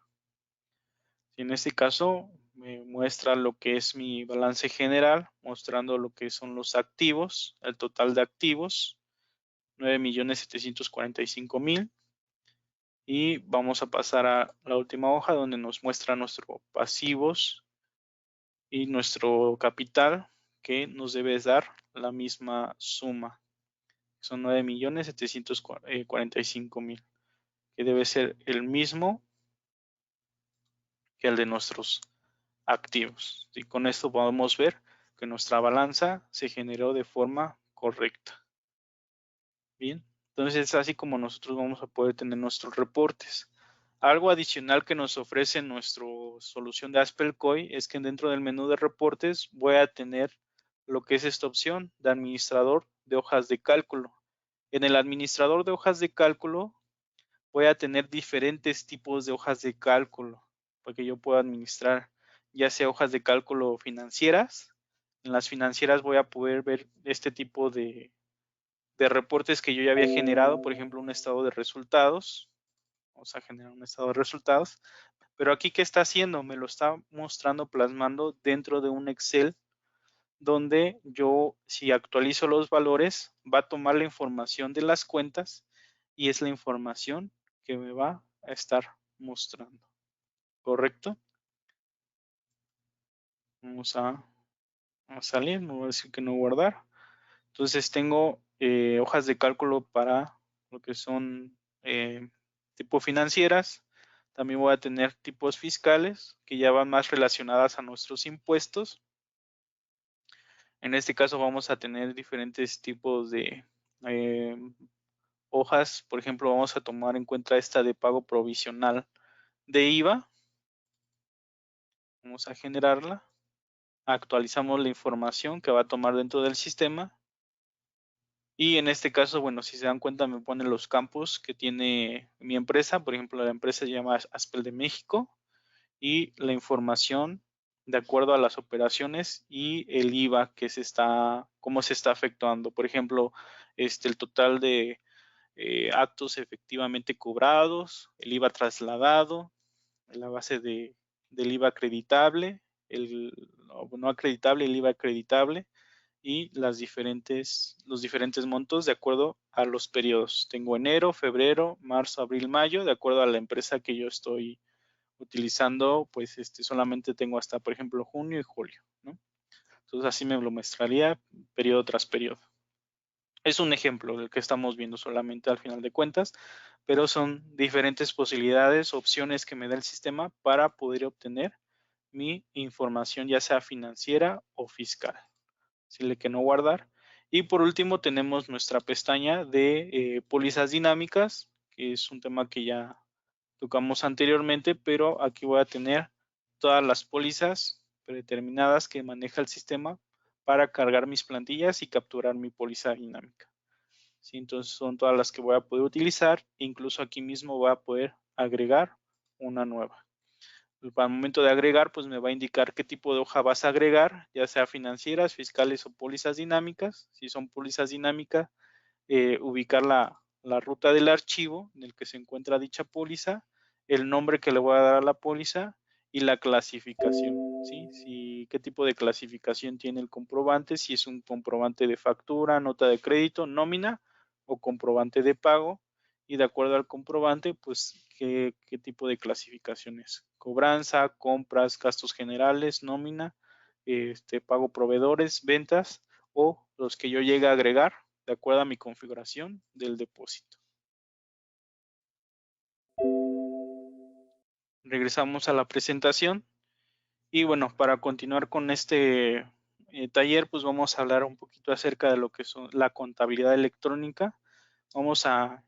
En este caso me muestra lo que es mi balance general, mostrando lo que son los activos, el total de activos, 9.745.000. Y vamos a pasar a la última hoja donde nos muestra nuestros pasivos y nuestro capital que nos debe dar la misma suma. Son 9.745.000, que debe ser el mismo que el de nuestros activos. Y con esto podemos ver que nuestra balanza se generó de forma correcta. Bien, entonces es así como nosotros vamos a poder tener nuestros reportes. Algo adicional que nos ofrece nuestra solución de Aspelcoy es que dentro del menú de reportes voy a tener lo que es esta opción de administrador de hojas de cálculo. En el administrador de hojas de cálculo voy a tener diferentes tipos de hojas de cálculo porque yo puedo administrar ya sea hojas de cálculo financieras. En las financieras voy a poder ver este tipo de reportes que yo ya había generado, por ejemplo, un estado de resultados. Vamos a generar un estado de resultados. Pero aquí, ¿qué está haciendo? Me lo está mostrando, plasmando dentro de un Excel donde yo, si actualizo los valores, va a tomar la información de las cuentas y es la información que me va a estar mostrando. ¿Correcto? Vamos a salir, me voy a decir que no guardar. Entonces tengo hojas de cálculo para lo que son tipo financieras. También voy a tener tipos fiscales que ya van más relacionadas a nuestros impuestos. En este caso vamos a tener diferentes tipos de hojas. Por ejemplo, vamos a tomar en cuenta esta de pago provisional de IVA. Vamos a generarla. Actualizamos la información que va a tomar dentro del sistema. Y en este caso, bueno, si se dan cuenta, me pone los campos que tiene mi empresa. Por ejemplo, la empresa se llama Aspel de México y la información de acuerdo a las operaciones y el IVA que cómo se está efectuando. Por ejemplo, el total de actos efectivamente cobrados, el IVA trasladado, la base del IVA acreditable, el no acreditable, el IVA acreditable y los diferentes montos de acuerdo a los periodos. Tengo enero, febrero, marzo, abril, mayo, de acuerdo a la empresa que yo estoy utilizando, pues solamente tengo hasta, por ejemplo, junio y julio, ¿no? Entonces así me lo mostraría periodo tras periodo. Es un ejemplo del que estamos viendo solamente al final de cuentas, pero son diferentes posibilidades, opciones que me da el sistema para poder obtener mi información, ya sea financiera o fiscal. Decirle que no guardar. Y por último tenemos nuestra pestaña de pólizas dinámicas, que es un tema que ya tocamos anteriormente, pero aquí voy a tener todas las pólizas predeterminadas que maneja el sistema para cargar mis plantillas y capturar mi póliza dinámica. ¿Sí? Entonces son todas las que voy a poder utilizar. Incluso aquí mismo voy a poder agregar una nueva. Para el momento de agregar, pues me va a indicar qué tipo de hoja vas a agregar, ya sea financieras, fiscales o pólizas dinámicas. Si son pólizas dinámicas, ubicar la ruta del archivo en el que se encuentra dicha póliza, el nombre que le voy a dar a la póliza y la clasificación. ¿sí? Qué tipo de clasificación tiene el comprobante, si es un comprobante de factura, nota de crédito, nómina o comprobante de pago, y de acuerdo al comprobante, pues qué tipo de clasificación es. Cobranza, compras, gastos generales, nómina, pago proveedores, ventas o los que yo llegue a agregar de acuerdo a mi configuración del depósito. Regresamos a la presentación y bueno, para continuar con este taller, pues vamos a hablar un poquito acerca de lo que son la contabilidad electrónica. Vamos a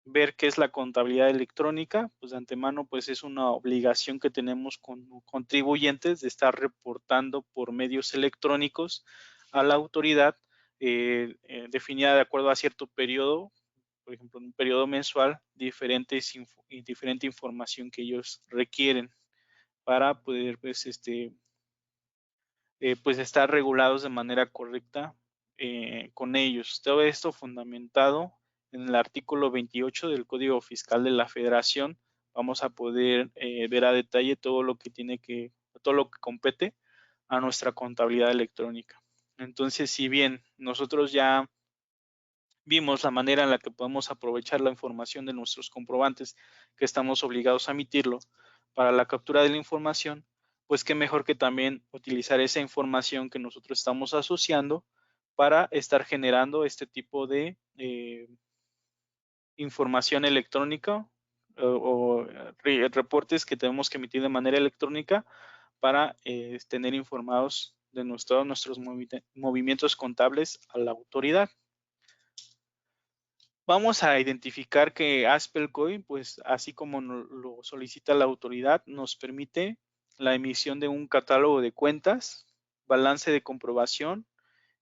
ver qué es la contabilidad electrónica. Pues de antemano, pues es una obligación que tenemos como contribuyentes de estar reportando por medios electrónicos a la autoridad definida de acuerdo a cierto periodo, por ejemplo, en un periodo mensual, diferente información que ellos requieren para poder pues estar regulados de manera correcta con ellos. Todo esto fundamentado en el artículo 28 del Código Fiscal de la Federación. Vamos a poder ver a detalle todo lo que compete a nuestra contabilidad electrónica. Entonces, si bien nosotros ya vimos la manera en la que podemos aprovechar la información de nuestros comprobantes que estamos obligados a emitirlo para la captura de la información, pues qué mejor que también utilizar esa información que nosotros estamos asociando para estar generando este tipo de información electrónica o reportes que tenemos que emitir de manera electrónica para tener informados de todos nuestros movimientos contables a la autoridad. Vamos a identificar que ASPELCOI, pues así como lo solicita la autoridad, nos permite la emisión de un catálogo de cuentas, balance de comprobación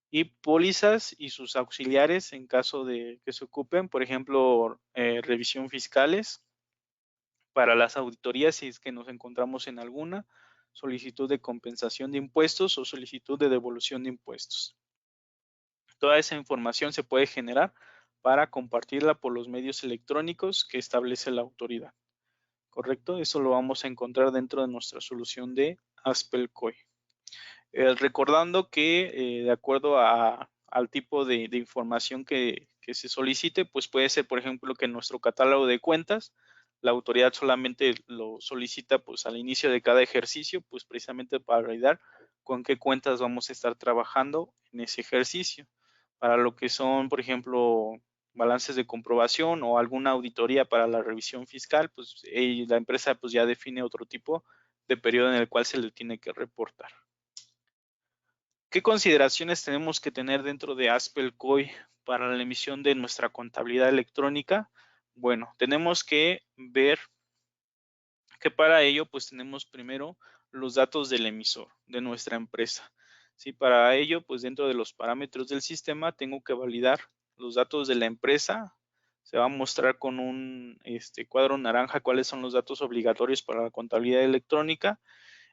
y pólizas y sus auxiliares en caso de que se ocupen, por ejemplo, revisión fiscales para las auditorías si es que nos encontramos en alguna, solicitud de compensación de impuestos o solicitud de devolución de impuestos. Toda esa información se puede generar para compartirla por los medios electrónicos que establece la autoridad. ¿Correcto? Eso lo vamos a encontrar dentro de nuestra solución de ASPELCOI. Recordando que de acuerdo al tipo de información que se solicite, pues puede ser, por ejemplo, que nuestro catálogo de cuentas, la autoridad solamente lo solicita pues al inicio de cada ejercicio, pues precisamente para validar con qué cuentas vamos a estar trabajando en ese ejercicio. Para lo que son, por ejemplo, balances de comprobación o alguna auditoría para la revisión fiscal, pues la empresa pues ya define otro tipo de periodo en el cual se le tiene que reportar. ¿Qué consideraciones tenemos que tener dentro de ASPELCOI para la emisión de nuestra contabilidad electrónica? Bueno, tenemos que ver que para ello pues tenemos primero los datos del emisor de nuestra empresa. ¿Sí? Para ello pues dentro de los parámetros del sistema tengo que validar los datos de la empresa. Se va a mostrar con un cuadro naranja cuáles son los datos obligatorios para la contabilidad electrónica.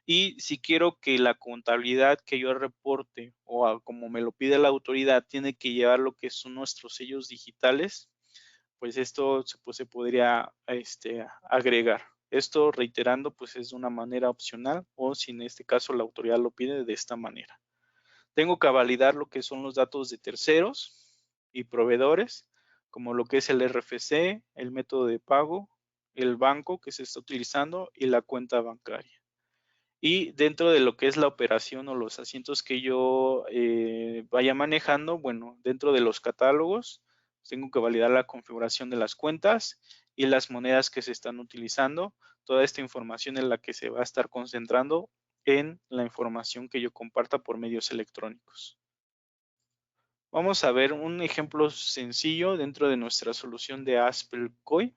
Y si quiero que la contabilidad que yo reporte o como me lo pide la autoridad tiene que llevar lo que son nuestros sellos digitales, pues esto se podría agregar. Esto reiterando, pues es de una manera opcional o si en este caso la autoridad lo pide de esta manera. Tengo que validar lo que son los datos de terceros y proveedores, como lo que es el RFC, el método de pago, el banco que se está utilizando y la cuenta bancaria. Y dentro de lo que es la operación o los asientos que yo vaya manejando, bueno, dentro de los catálogos, tengo que validar la configuración de las cuentas y las monedas que se están utilizando. Toda esta información es la que se va a estar concentrando en la información que yo comparta por medios electrónicos. Vamos a ver un ejemplo sencillo dentro de nuestra solución de ASPELCOI.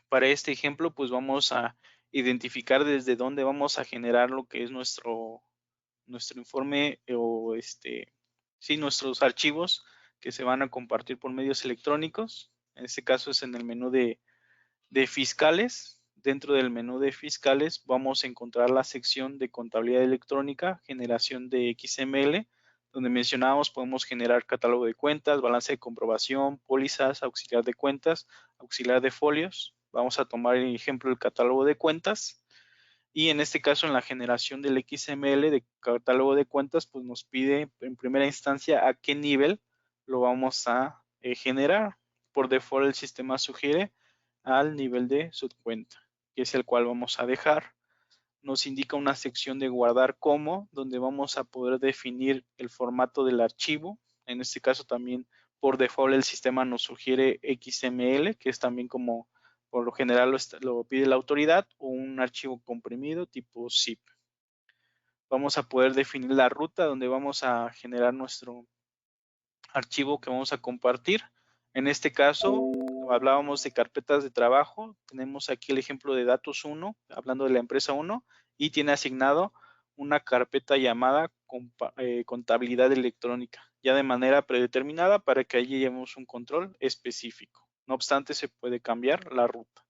Para este ejemplo, pues vamos a identificar desde dónde vamos a generar lo que es nuestro informe o nuestros archivos que se van a compartir por medios electrónicos. En este caso es en el menú de fiscales. Dentro del menú de fiscales vamos a encontrar la sección de contabilidad electrónica, generación de XML, donde mencionábamos podemos generar catálogo de cuentas, balance de comprobación, pólizas, auxiliar de cuentas, auxiliar de folios. Vamos a tomar el ejemplo del catálogo de cuentas. Y en este caso, en la generación del XML de catálogo de cuentas, pues nos pide en primera instancia a qué nivel lo vamos a generar. Por default el sistema sugiere al nivel de subcuenta, que es el cual vamos a dejar. Nos indica una sección de guardar como, donde vamos a poder definir el formato del archivo. En este caso también por default el sistema nos sugiere XML, que es también como por lo general lo pide la autoridad, o un archivo comprimido tipo zip. Vamos a poder definir la ruta donde vamos a generar nuestro archivo que vamos a compartir. En este caso, hablábamos de carpetas de trabajo. Tenemos aquí el ejemplo de datos 1, hablando de la empresa 1, y tiene asignado una carpeta llamada contabilidad electrónica, ya de manera predeterminada para que allí llevemos un control específico. No obstante, se puede cambiar la ruta.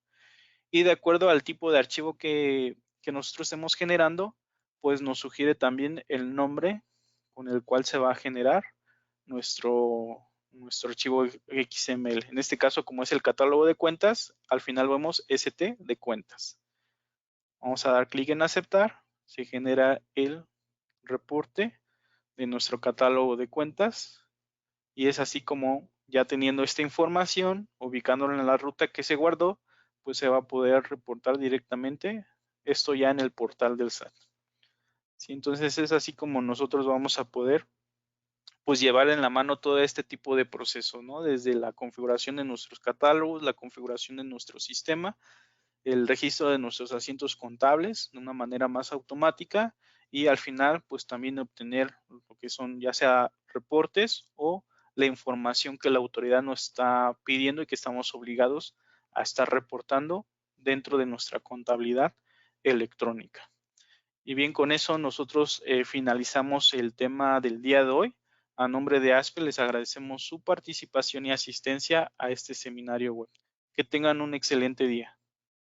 Y de acuerdo al tipo de archivo que nosotros estemos generando, pues nos sugiere también el nombre con el cual se va a generar nuestro archivo XML. En este caso, como es el catálogo de cuentas, al final vemos ST de cuentas. Vamos a dar clic en aceptar. Se genera el reporte de nuestro catálogo de cuentas. Y es así como, ya teniendo esta información, ubicándola en la ruta que se guardó, pues se va a poder reportar directamente esto ya en el portal del SAT. ¿Sí? Entonces es así como nosotros vamos a poder pues llevar en la mano todo este tipo de procesos, ¿no? Desde la configuración de nuestros catálogos, la configuración de nuestro sistema, el registro de nuestros asientos contables de una manera más automática y al final pues también obtener lo que son ya sea reportes o la información que la autoridad nos está pidiendo y que estamos obligados a estar reportando dentro de nuestra contabilidad electrónica. Y bien, con eso nosotros finalizamos el tema del día de hoy. A nombre de ASPE les agradecemos su participación y asistencia a este seminario web. Que tengan un excelente día.